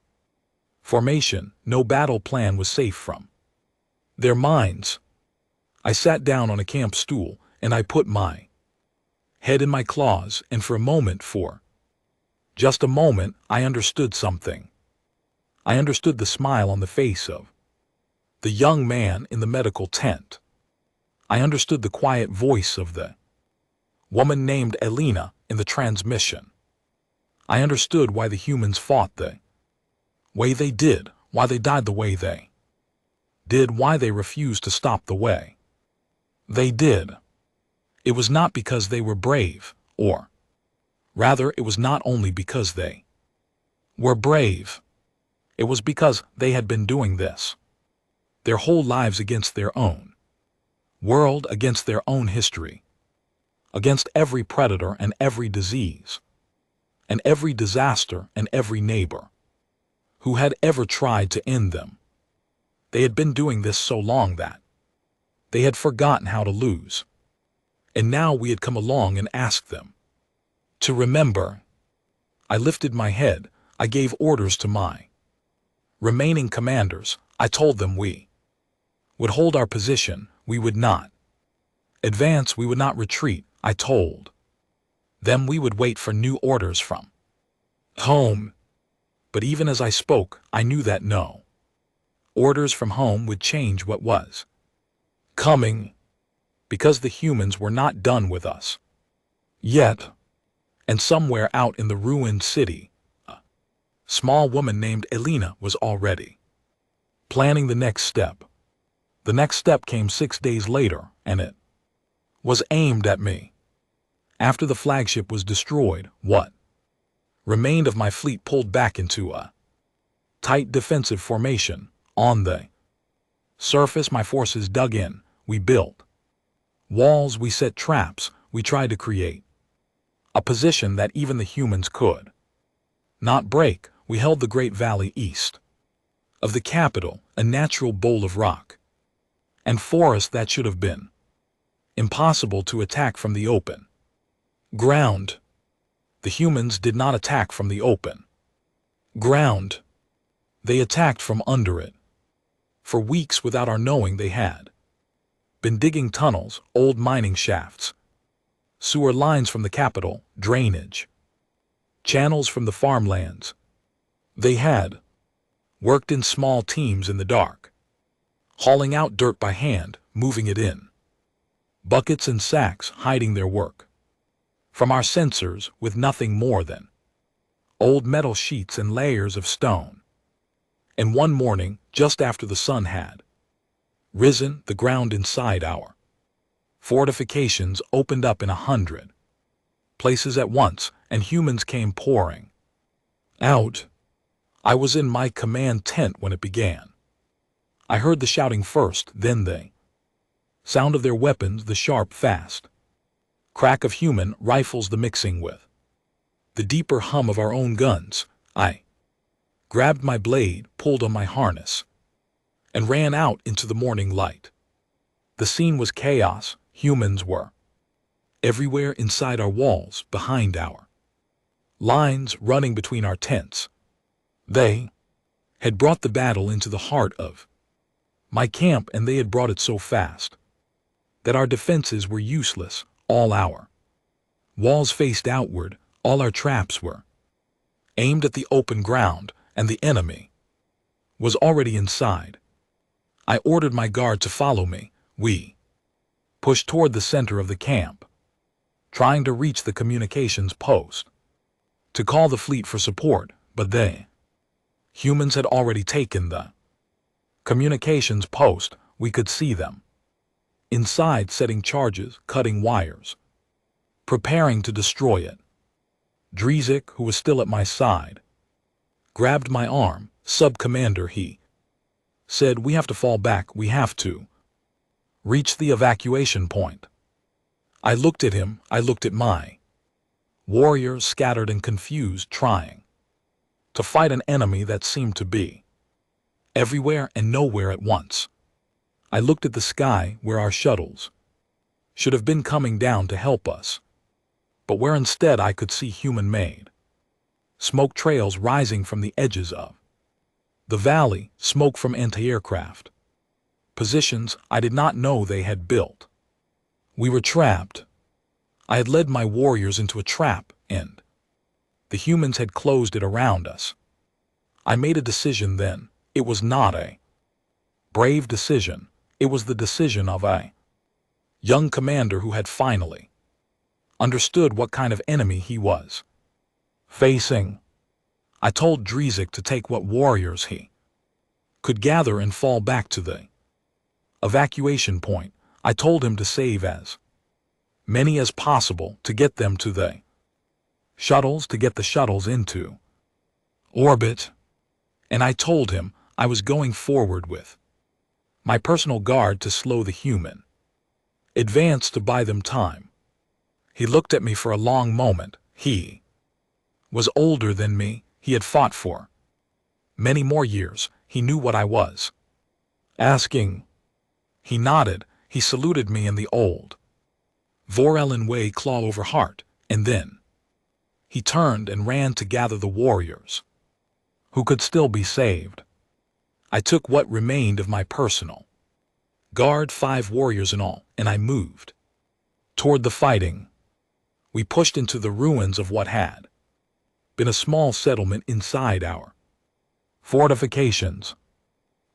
Speaker 1: formation, no battle plan was safe from their minds. I sat down on a camp stool, and I put my head in my claws, and for a moment, for just a moment, I understood something. I understood the smile on the face of the young man in the medical tent. I understood the quiet voice of the woman named Elena in the transmission. I understood why the humans fought the way they did, why they died the way they did, why they refused to stop the way they did. It was not because they were brave, or rather, it was not only because they were brave. It was because they had been doing this their whole lives against their own world, against their own history, against every predator and every disease, and every disaster and every neighbor who had ever tried to end them. They had been doing this so long that they had forgotten how to lose. And now we had come along and asked them to remember. I lifted my head. I gave orders to my remaining commanders. I told them we would hold our position. We would not advance. We would not retreat. I told them we would wait for new orders from home. But even as I spoke, I knew that no orders from home would change what was coming, because the humans were not done with us yet. And somewhere out in the ruined city, a small woman named Elena was already planning the next step. The next step came 6 days later, and it was aimed at me. After the flagship was destroyed, what remained of my fleet pulled back into a tight defensive formation. On the surface, my forces dug in. We built walls, we set traps, we tried to create a position that even the humans could not break. We held the great valley east of the capital, a natural bowl of rock and forest that should have been impossible to attack from the open ground. The humans did not attack from the open ground. They attacked from under it. For weeks, without our knowing, they had been digging tunnels, old mining shafts, sewer lines from the capital, drainage channels from the farmlands. They had worked in small teams in the dark, hauling out dirt by hand, moving it in buckets and sacks, hiding their work from our sensors with nothing more than old metal sheets and layers of stone. And one morning, just after the sun had risen, the ground inside our fortifications opened up in 100 places at once, and humans came pouring out. I was in my command tent when it began. I heard the shouting first, then the sound of their weapons, the sharp, fast crack of human rifles, the mixing with the deeper hum of our own guns. I grabbed my blade, pulled on my harness, and ran out into the morning light. The scene was chaos. Humans were everywhere, inside our walls, behind our lines, running between our tents. They had brought the battle into the heart of my camp, and they had brought it so fast that our defenses were useless. All our walls faced outward, all our traps were aimed at the open ground, and the enemy was already inside. I ordered my guard to follow me. We pushed toward the center of the camp, trying to reach the communications post to call the fleet for support, but humans had already taken the communications post. We could see them inside, setting charges, cutting wires, preparing to destroy it. Drezek, who was still at my side, grabbed my arm. "Sub-Commander," he said, "we have to fall back. We have to reach the evacuation point." I looked at him. I looked at my warriors, scattered and confused, trying to fight an enemy that seemed to be everywhere and nowhere at once. I looked at the sky, where our shuttles should have been coming down to help us, but where instead I could see human-made smoke trails rising from the edges of the valley, smoke from anti-aircraft positions I did not know they had built. We were trapped. I had led my warriors into a trap, and the humans had closed it around us. I made a decision then. It was not a brave decision. It was the decision of a young commander who had finally understood what kind of enemy he was facing. I told Drezek to take what warriors he could gather and fall back to the evacuation point. I told him to save as many as possible, to get them to the shuttles, to get the shuttles into orbit. And I told him I was going forward with my personal guard to slow the human advance, to buy them time. He looked at me for a long moment. He was older than me. He had fought for many more years. He knew what I was asking. He nodded. He saluted me in the old Vorellen way, claw over heart, and then he turned and ran to gather the warriors who could still be saved. I took what remained of my personal guard, 5 warriors in all, and I moved toward the fighting. We pushed into the ruins of what had been a small settlement inside our fortifications.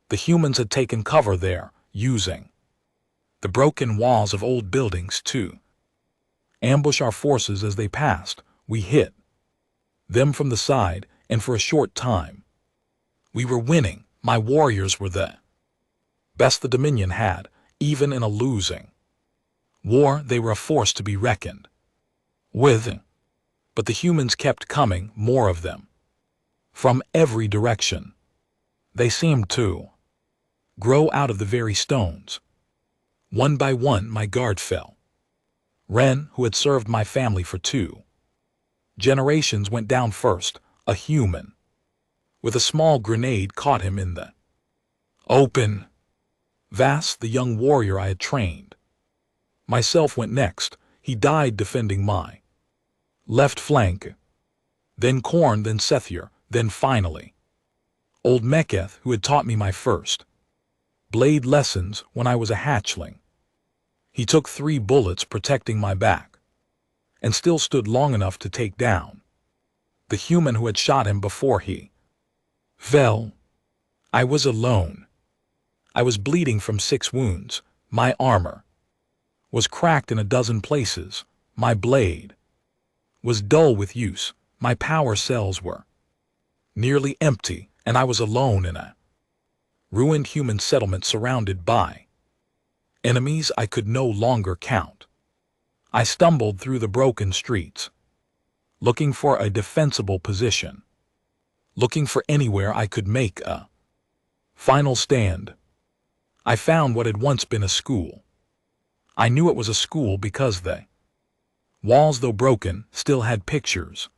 Speaker 1: The humans had taken cover there, using the broken walls of old buildings to ambush our forces as they passed. We hit them from the side, and for a short time we were winning. My warriors were the best the Dominion had. Even in a losing war, they were a force to be reckoned with. But the humans kept coming, more of them, from every direction. They seemed to grow out of the very stones. One by one, my guard fell. Ren, who had served my family for 2 generations, went down first. A human with a small grenade caught him in the open. Vass, the young warrior I had trained myself, went next. He died defending my left flank. Then Korn, then Sethier, then finally old Meketh, who had taught me my first blade lessons when I was a hatchling. He took 3 bullets, protecting my back, and still stood long enough to take down the human who had shot him before he fell. I was alone. I was bleeding from 6 wounds. My armor was cracked in a dozen places. My blade was dull with use. My power cells were nearly empty, and I was alone in a ruined human settlement surrounded by enemies I could no longer count. I stumbled through the broken streets, looking for a defensible position, looking for anywhere I could make a final stand. I found what had once been a school. I knew it was a school because the walls, though broken, still had pictures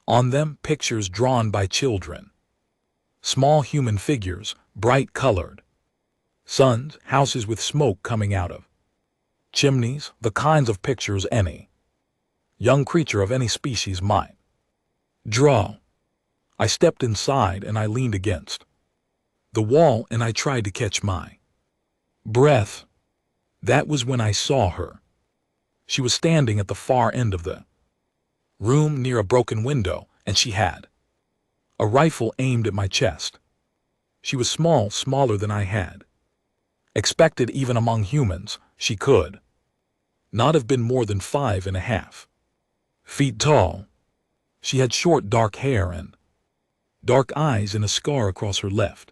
Speaker 1: on them, pictures drawn by children. Small human figures, bright colored. Suns, houses with smoke coming out of chimneys, the kinds of pictures any young creature of any species might draw. I stepped inside and I leaned against the wall and I tried to catch my breath. That was when I saw her. She was standing at the far end of the room near a broken window, and she had a rifle aimed at my chest. She was small, smaller than I had expected. Even among humans, she could not have been more than 5.5 feet tall. She had short dark hair and dark eyes and a scar across her left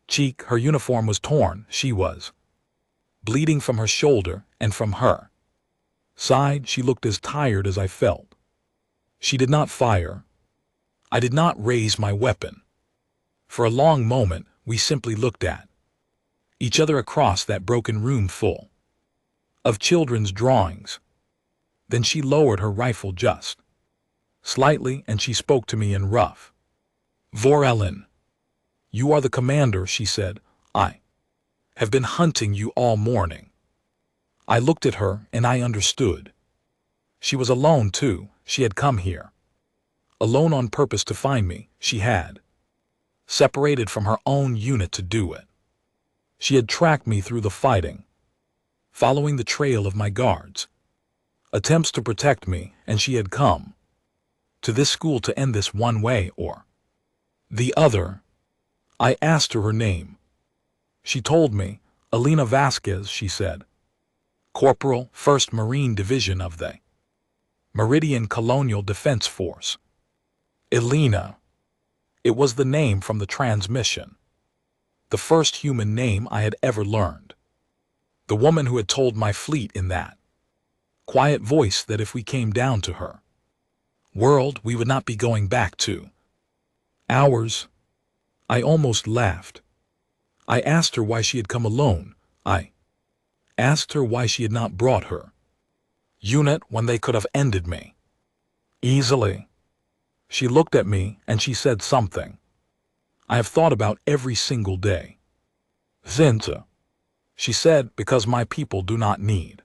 Speaker 1: cheek. Her uniform was torn. She was bleeding from her shoulder, and from her side she looked as tired as I felt. She did not fire. I did not raise my weapon. For a long moment, we simply looked at each other across that broken room full of children's drawings. Then she lowered her rifle just slightly and she spoke to me in rough Vorellen. You are the commander, she said. I have been hunting you all morning. I looked at her and I understood. She was alone too. She had come here alone on purpose to find me. She had separated from her own unit to do it. She had tracked me through the fighting, following the trail of my guards' attempts to protect me, and she had come to this school to end this one way or the other. I asked her name. She told me, Elena Vasquez, she said. Corporal, 1st Marine Division of the Meridian Colonial Defense Force. Elena. It was the name from the transmission. The first human name I had ever learned. The woman who had told my fleet in that quiet voice that if we came down to her world, we would not be going back to ours. I almost laughed. I asked her why she had come alone. I asked her why she had not brought her unit when they could have ended me easily. She looked at me and she said something I have thought about every single day. Zinta, she said, because my people do not need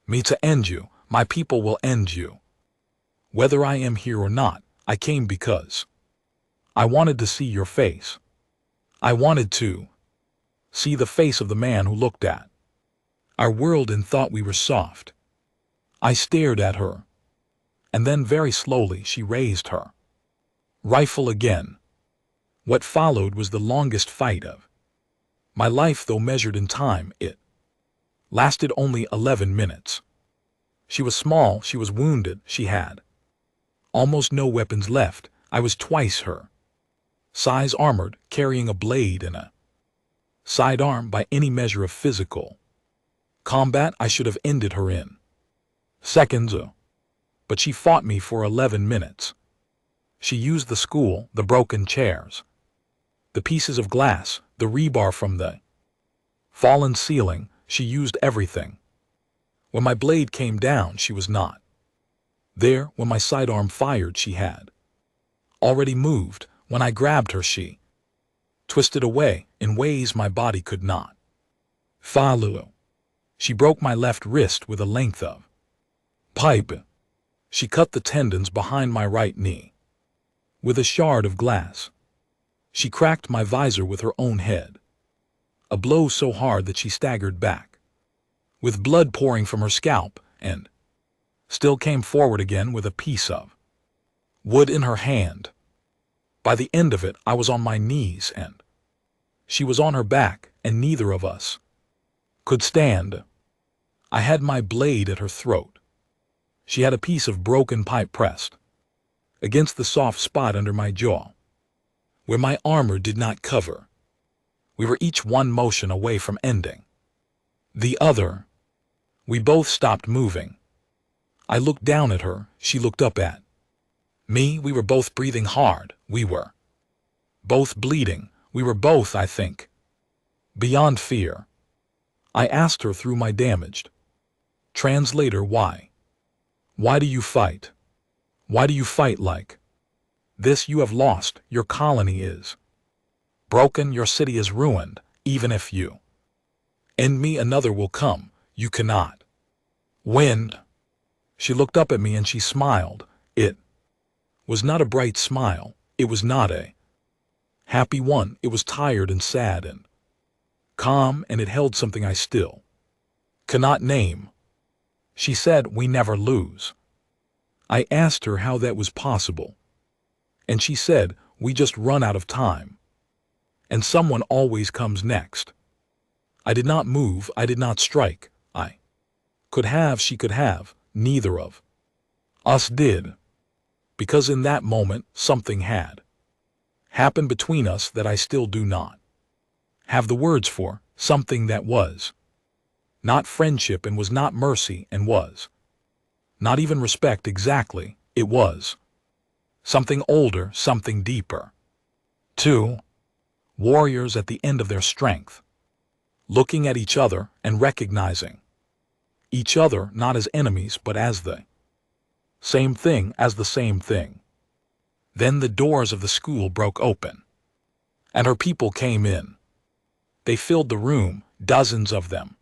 Speaker 1: me to end you. My people will end you. Whether I am here or not, I came because I wanted to see your face. I wanted to see the face of the man who looked at our world and thought we were soft. I stared at her, and then very slowly she raised her rifle again. What followed was the longest fight of my life, though measured in time, it lasted only 11 minutes. She was small, she was wounded, she had almost no weapons left. I was twice her size, armored, carrying a blade and a sidearm. By any measure of physical combat, I should have ended her in seconds. But she fought me for 11 minutes. She used the school, the broken chairs, the pieces of glass, the rebar from the fallen ceiling. She used everything. When my blade came down, she was not there. When my sidearm fired, she had already moved. When I grabbed her, she twisted away in ways my body could not follow. She broke my left wrist with a length of pipe. She cut the tendons behind my right knee with a shard of glass. She cracked my visor with her own head, a blow so hard that she staggered back, with blood pouring from her scalp, and still came forward again with a piece of wood in her hand. By the end of it, I was on my knees, and she was on her back, and neither of us could stand. I had my blade at her throat. She had a piece of broken pipe pressed against the soft spot under my jaw, where my armor did not cover. We were each one motion away from ending the other. We both stopped moving. I looked down at her, she looked up at me. We were both breathing hard. We were both bleeding. We were both, I think, beyond fear. I asked her through my damaged translator, why? Why do you fight? Why do you fight like this? You have lost. Your colony is broken. Your city is ruined. Even if you end me, another will come. You cannot win. She looked up at me and she smiled. It was not a bright smile. It was not a happy one. It was tired and sad and calm, and it held something I still cannot name. She said, we never lose. I asked her how that was possible, and she said, we just run out of time, and someone always comes next. I did not move. I did not strike. I could have, she could have, neither of us did, because in that moment something had happened between us that I still do not have the words for, something that was not friendship and was not mercy and was not even respect exactly. It was Something older, something deeper. 2. Warriors at the end of their strength, looking at each other and recognizing each other not as enemies but as the same thing as the same thing. Then the doors of the school broke open, and her people came in. They filled the room, dozens of them.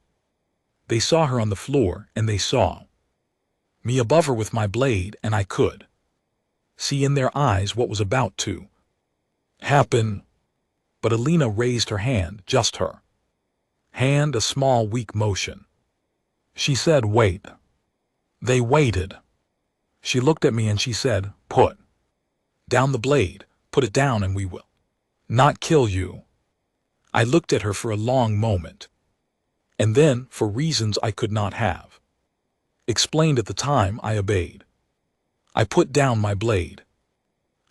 Speaker 1: They saw her on the floor, and they saw me above her with my blade, and I could see in their eyes what was about to happen. But Alina raised her hand, just her hand, a small, weak motion. She said, "Wait." They waited. She looked at me and she said, "Put down the blade, put it down, and we will not kill you." I looked at her for a long moment, and then, for reasons I could not have explained at the time, I obeyed. I put down my blade.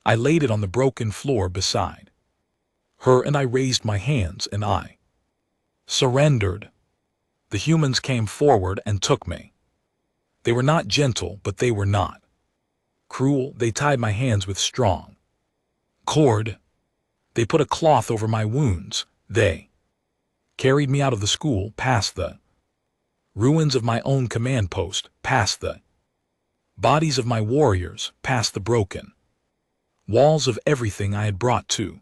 Speaker 1: I laid it on the broken floor beside her, and I raised my hands, and I surrendered. The humans came forward and took me. They were not gentle, but they were not cruel. They tied my hands with strong cord. They put a cloth over my wounds. They carried me out of the school, past the ruins of my own command post, past the bodies of my warriors, past the broken walls of everything I had brought to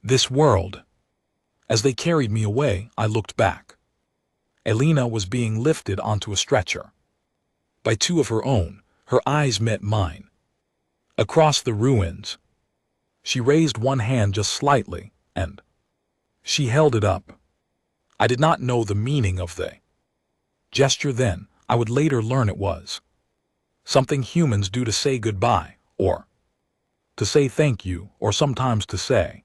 Speaker 1: this world. As they carried me away, I looked back. Alina was being lifted onto a stretcher by two of her own. Her eyes met mine. Across the ruins, she raised one hand just slightly, and she held it up. I did not know the meaning of the gesture then. I would later learn it was something humans do to say goodbye, or to say thank you, or sometimes to say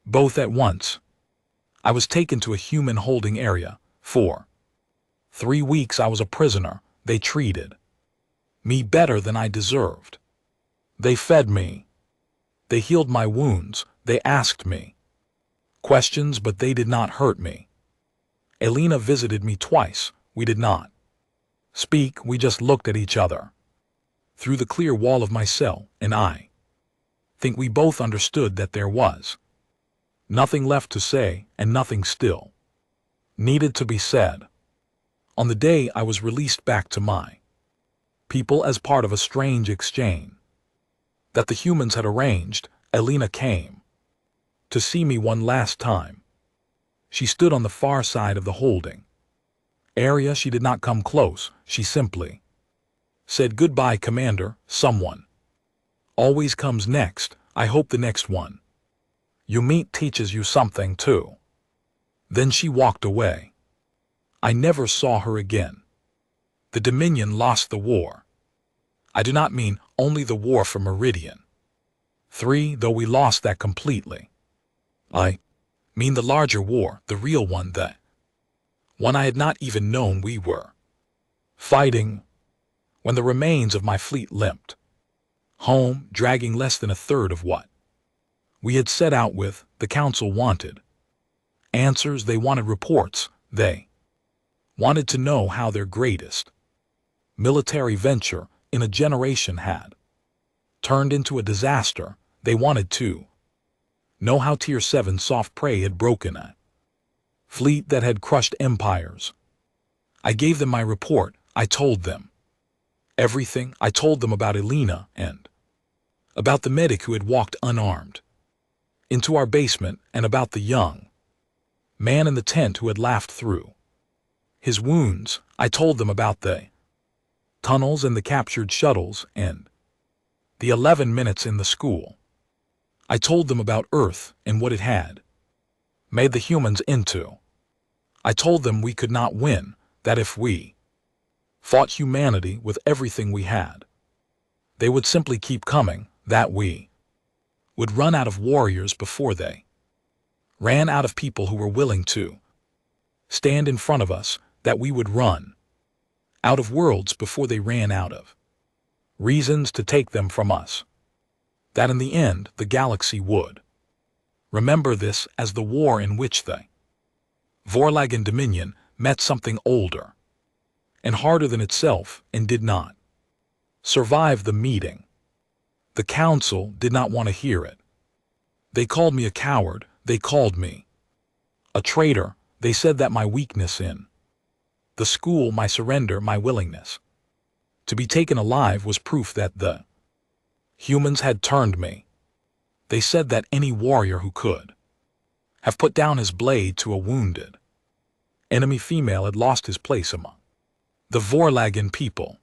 Speaker 1: both at once. I was taken to a human holding area. For 3 weeks I was a prisoner. They treated me better than I deserved. They fed me. They healed my wounds. They asked me questions, but they did not hurt me. Alina visited me twice. We did not speak. We just looked at each other through the clear wall of my cell, and I think we both understood that there was nothing left to say, and nothing still needed to be said. On the day I was released back to my people as part of a strange exchange that the humans had arranged, Alina came to see me one last time. She stood on the far side of the holding area. She did not come close. She simply said, "Goodbye, Commander. Someone always comes next. I hope the next one you meet teaches you something too." Then she walked away. I never saw her again. The Dominion lost the war. I do not mean only the war for Meridian 3, though we lost that completely. I mean the larger war, the real one, the one I had not even known we were fighting. When the remains of my fleet limped home, dragging less than a third of what we had set out with, the Council wanted answers. They wanted reports. They wanted to know how their greatest military venture in a generation had turned into a disaster. They wanted to know how Tier 7 soft prey had broken a fleet that had crushed empires. I gave them my report. I told them everything. I told them about Alina and about the medic who had walked unarmed into our basement, and about the young man in the tent who had laughed through his wounds. I told them about the tunnels and the captured shuttles and the 11 minutes in the school. I told them about Earth and what it had made the humans into. I told them we could not win, that if we fought humanity with everything we had, they would simply keep coming, that we would run out of warriors before they ran out of people who were willing to stand in front of us, that we would run out of worlds before they ran out of reasons to take them from us, that in the end the galaxy would remember this as the war in which the Vorlag and Dominion met something older and harder than itself and did not survive the meeting. The council did not want to hear it. They called me a coward. They called me a traitor. They said that my weakness in the school, my surrender, my willingness to be taken alive was proof that the humans had turned me. They said that any warrior who could have put down his blade to a wounded enemy female had lost his place among the Vorlagen people.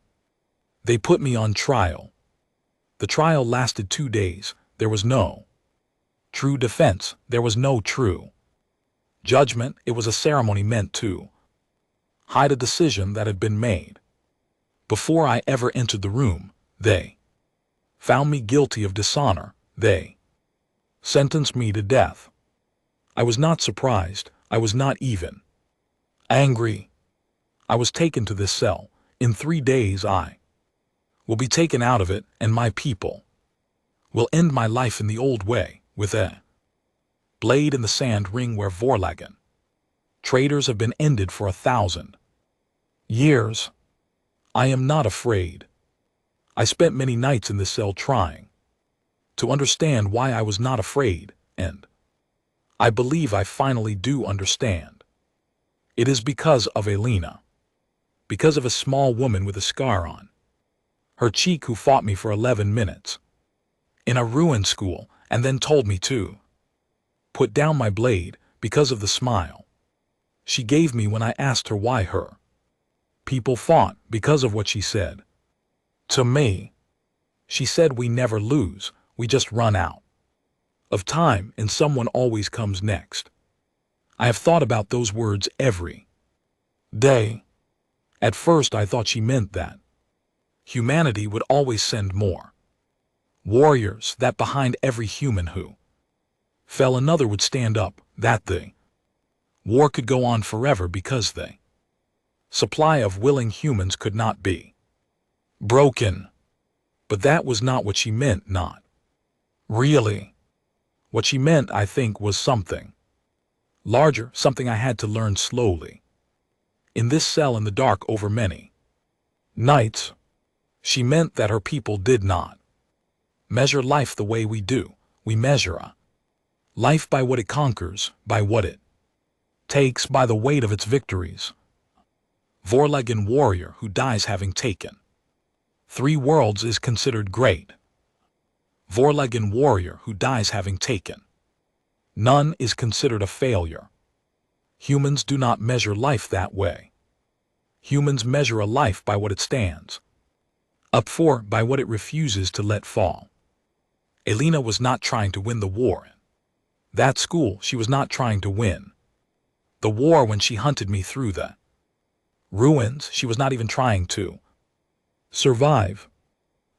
Speaker 1: They put me on trial. The trial lasted 2 days. There was no true defense. There was no true judgment. It was a ceremony meant to hide a decision that had been made. Before I ever entered the room, they found me guilty of dishonor. They sentenced me to death. I was not surprised. I was not even angry. I was taken to this cell. In 3 days I will be taken out of it, and my people will end my life in the old way, with a blade in the sand ring where Vorlagen traitors have been ended for 1,000 years. I am not afraid. I spent many nights in this cell trying to understand why I was not afraid, and I believe I finally do understand. It is because of Elena. Because of a small woman with a scar on her cheek who fought me for 11 minutes in a ruined school and then told me to put down my blade, because of the smile she gave me when I asked her why her people fought, because of what she said to me. She said, "We never lose, we just run out of time and someone always comes next." I have thought about those words every day. At first I thought she meant that humanity would always send more warriors, that behind every human who fell another would stand up, that the war could go on forever because the supply of willing humans could not be broken. But that was not what she meant, not really. What she meant, I think, was something larger, something I had to learn slowly. In this cell in the dark over many nights, she meant that her people did not measure life the way we do. We measure a life by what it conquers, by what it takes, by the weight of its victories. Vorlagen warrior who dies having taken 3 worlds is considered great. Vorlagen warrior who dies having taken none is considered a failure. Humans do not measure life that way. Humans measure a life by what it stands up for, by what it refuses to let fall. Elena was not trying to win the war in that school. She was not trying to win the war when she hunted me through the ruins. She was not even trying to survive.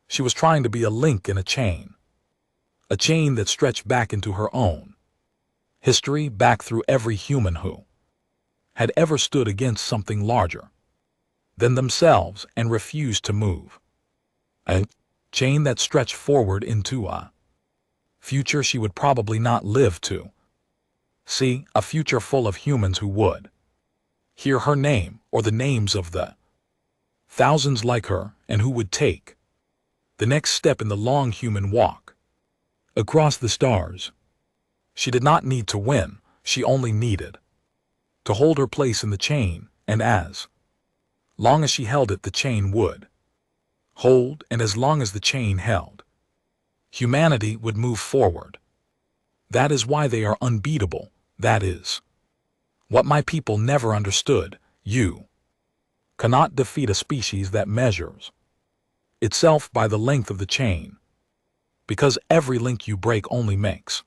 Speaker 1: She was trying to be a link in a chain that stretched back into her own history, back through every human who had ever stood against something larger than themselves and refused to move. A chain that stretched forward into a future she would probably not live to see, a future full of humans who would hear her name or the names of the thousands like her, and who would take the next step in the long human walk across the stars. She did not need to win, she only needed to hold her place in the chain, and as long as she held it, the chain would hold, and as long as the chain held, humanity would move forward. That is why they are unbeatable. That is what my people never understood. You cannot defeat a species that measures itself by the length of the chain, because every link you break only makes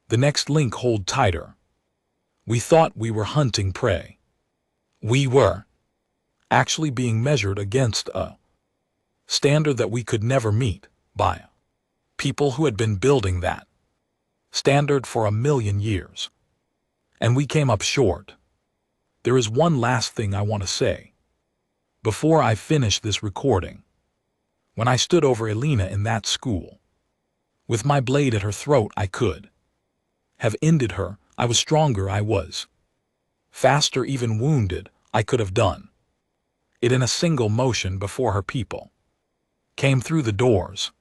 Speaker 1: the next link hold tighter. We thought we were hunting prey. We were actually being measured against a standard that we could never meet by people who had been building that standard for 1,000,000 years. And we came up short. There is one last thing I want to say before I finish this recording. When I stood over Elena in that school, with my blade at her throat, I could have ended her. I was stronger, I was faster, even wounded. I could have done it in a single motion before her people came through the doors.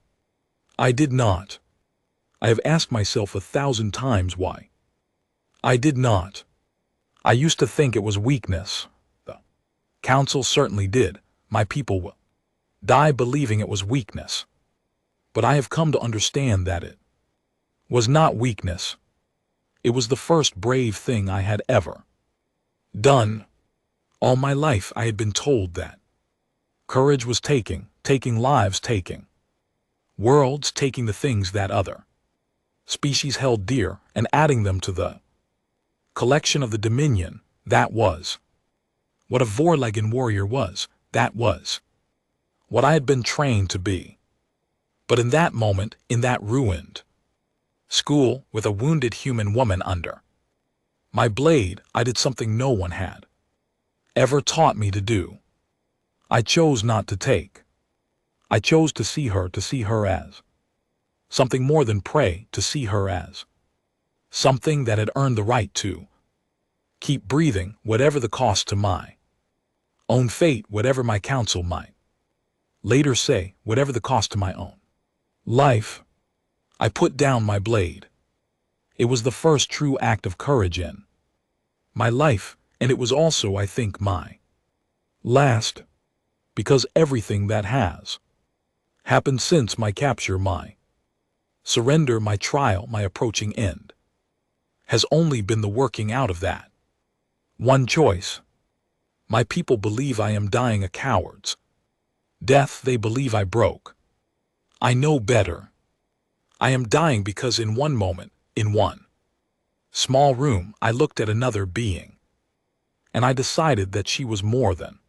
Speaker 1: I did not. I have asked myself 1,000 times why. I did not. I used to think it was weakness. The council certainly did. My people will die believing it was weakness. But I have come to understand that it was not weakness. It was the first brave thing I had ever done. All my life I had been told that courage was taking lives, taking worlds, taking the things that other species held dear and adding them to the collection of the dominion. That was what a Vorlagen warrior was. That was what I had been trained to be. But in that moment, in that ruined school with a wounded human woman under my blade, I did something no one had ever taught me to do. I chose not to take. I chose to see her as something more than prey, to see her as something that had earned the right to keep breathing, whatever the cost to my own fate, whatever my counsel might later say, whatever the cost to my own life. I put down my blade. It was the first true act of courage in my life, and it was also, I think, my last, because everything that has happened since my capture, my surrender, my trial, my approaching end, has only been the working out of that one choice. My people believe I am dying a coward's death. They believe I broke. I know better. I am dying because in one moment, in one small room, I looked at another being, and I decided that she was more than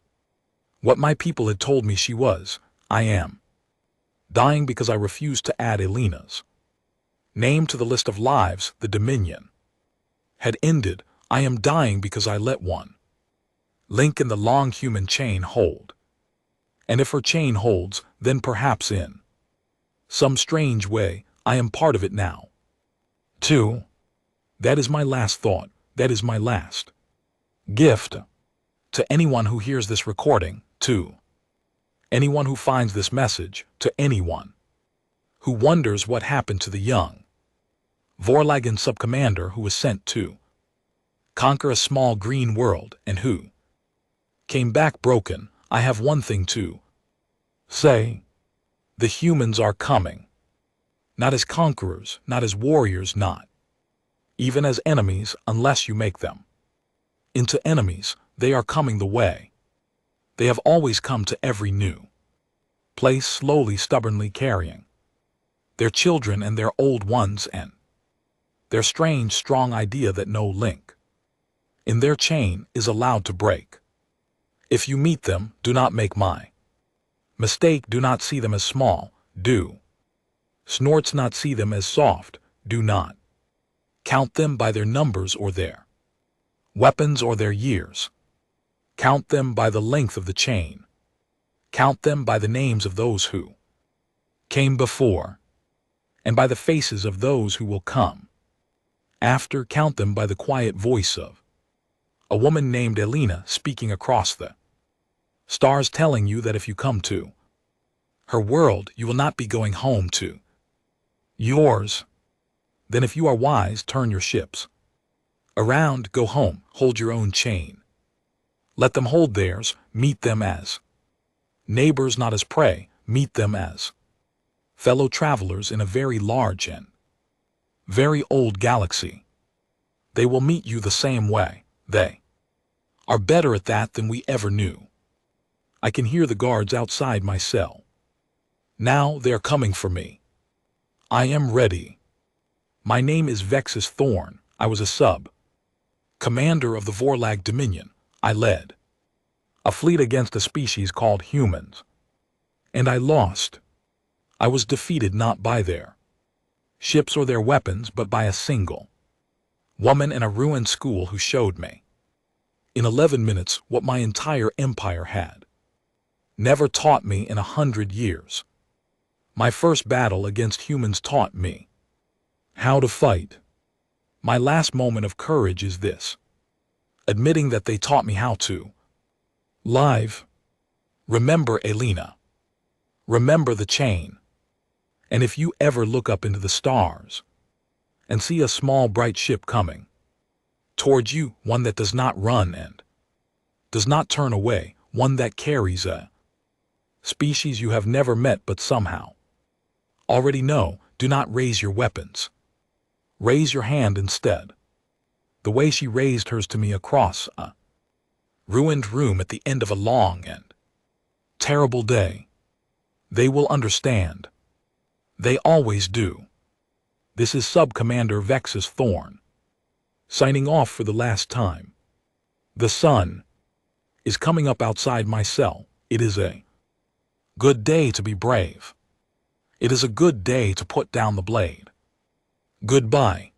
Speaker 1: what my people had told me she was. I am dying because I refused to add Elena's name to the list of lives the Dominion had ended. I am dying because I let one link in the long human chain hold. And if her chain holds, then perhaps in some strange way, I am part of it now. 2. That is my last thought. That is my last gift to anyone who hears this recording, to anyone who finds this message, to anyone who wonders what happened to the young Vorlagen subcommander who was sent to conquer a small green world and who came back broken. I have one thing to say. The humans are coming. Not as conquerors, not as warriors, not even as enemies unless you make them into enemies. They are coming the way they have always come to every new place, slowly, stubbornly carrying their children and their old ones and their strange, strong idea that no link in their chain is allowed to break. If you meet them, do not make my mistake. Do not see them as small. Do snorts not see them as soft. Do not count them by their numbers or their weapons or their years. Count them by the length of the chain. Count them by the names of those who came before, and by the faces of those who will come after. Count them by the quiet voice of a woman named Elena speaking across the stars, telling you that if you come to her world, you will not be going home to yours. Then if you are wise, turn your ships around, go home, hold your own chain. Let them hold theirs, meet them as neighbors, not as prey, meet them as fellow travelers in a very large and very old galaxy. They will meet you the same way. They are better at that than we ever knew. I can hear the guards outside my cell. Now they are coming for me. I am ready. My name is Vexus Thorn. I was a sub-commander of the Vorlag Dominion. I led a fleet against a species called humans. And I lost. I was defeated not by their ships or their weapons, but by a single woman in a ruined school who showed me in 11 minutes what my entire empire had never taught me in 100 years. My first battle against humans taught me how to fight. My last moment of courage is this: admitting that they taught me how to live. Remember Elena. Remember the chain. And if you ever look up into the stars and see a small bright ship coming towards you, one that does not run and does not turn away, one that carries a species you have never met but somehow already know, do not raise your weapons. Raise your hand instead. The way she raised hers to me across a ruined room at the end of a long and terrible day. They will understand. They always do. This is Sub-Commander Vexus Thorn, signing off for the last time. The sun is coming up outside my cell. It is a good day to be brave. It is a good day to put down the blade. Goodbye.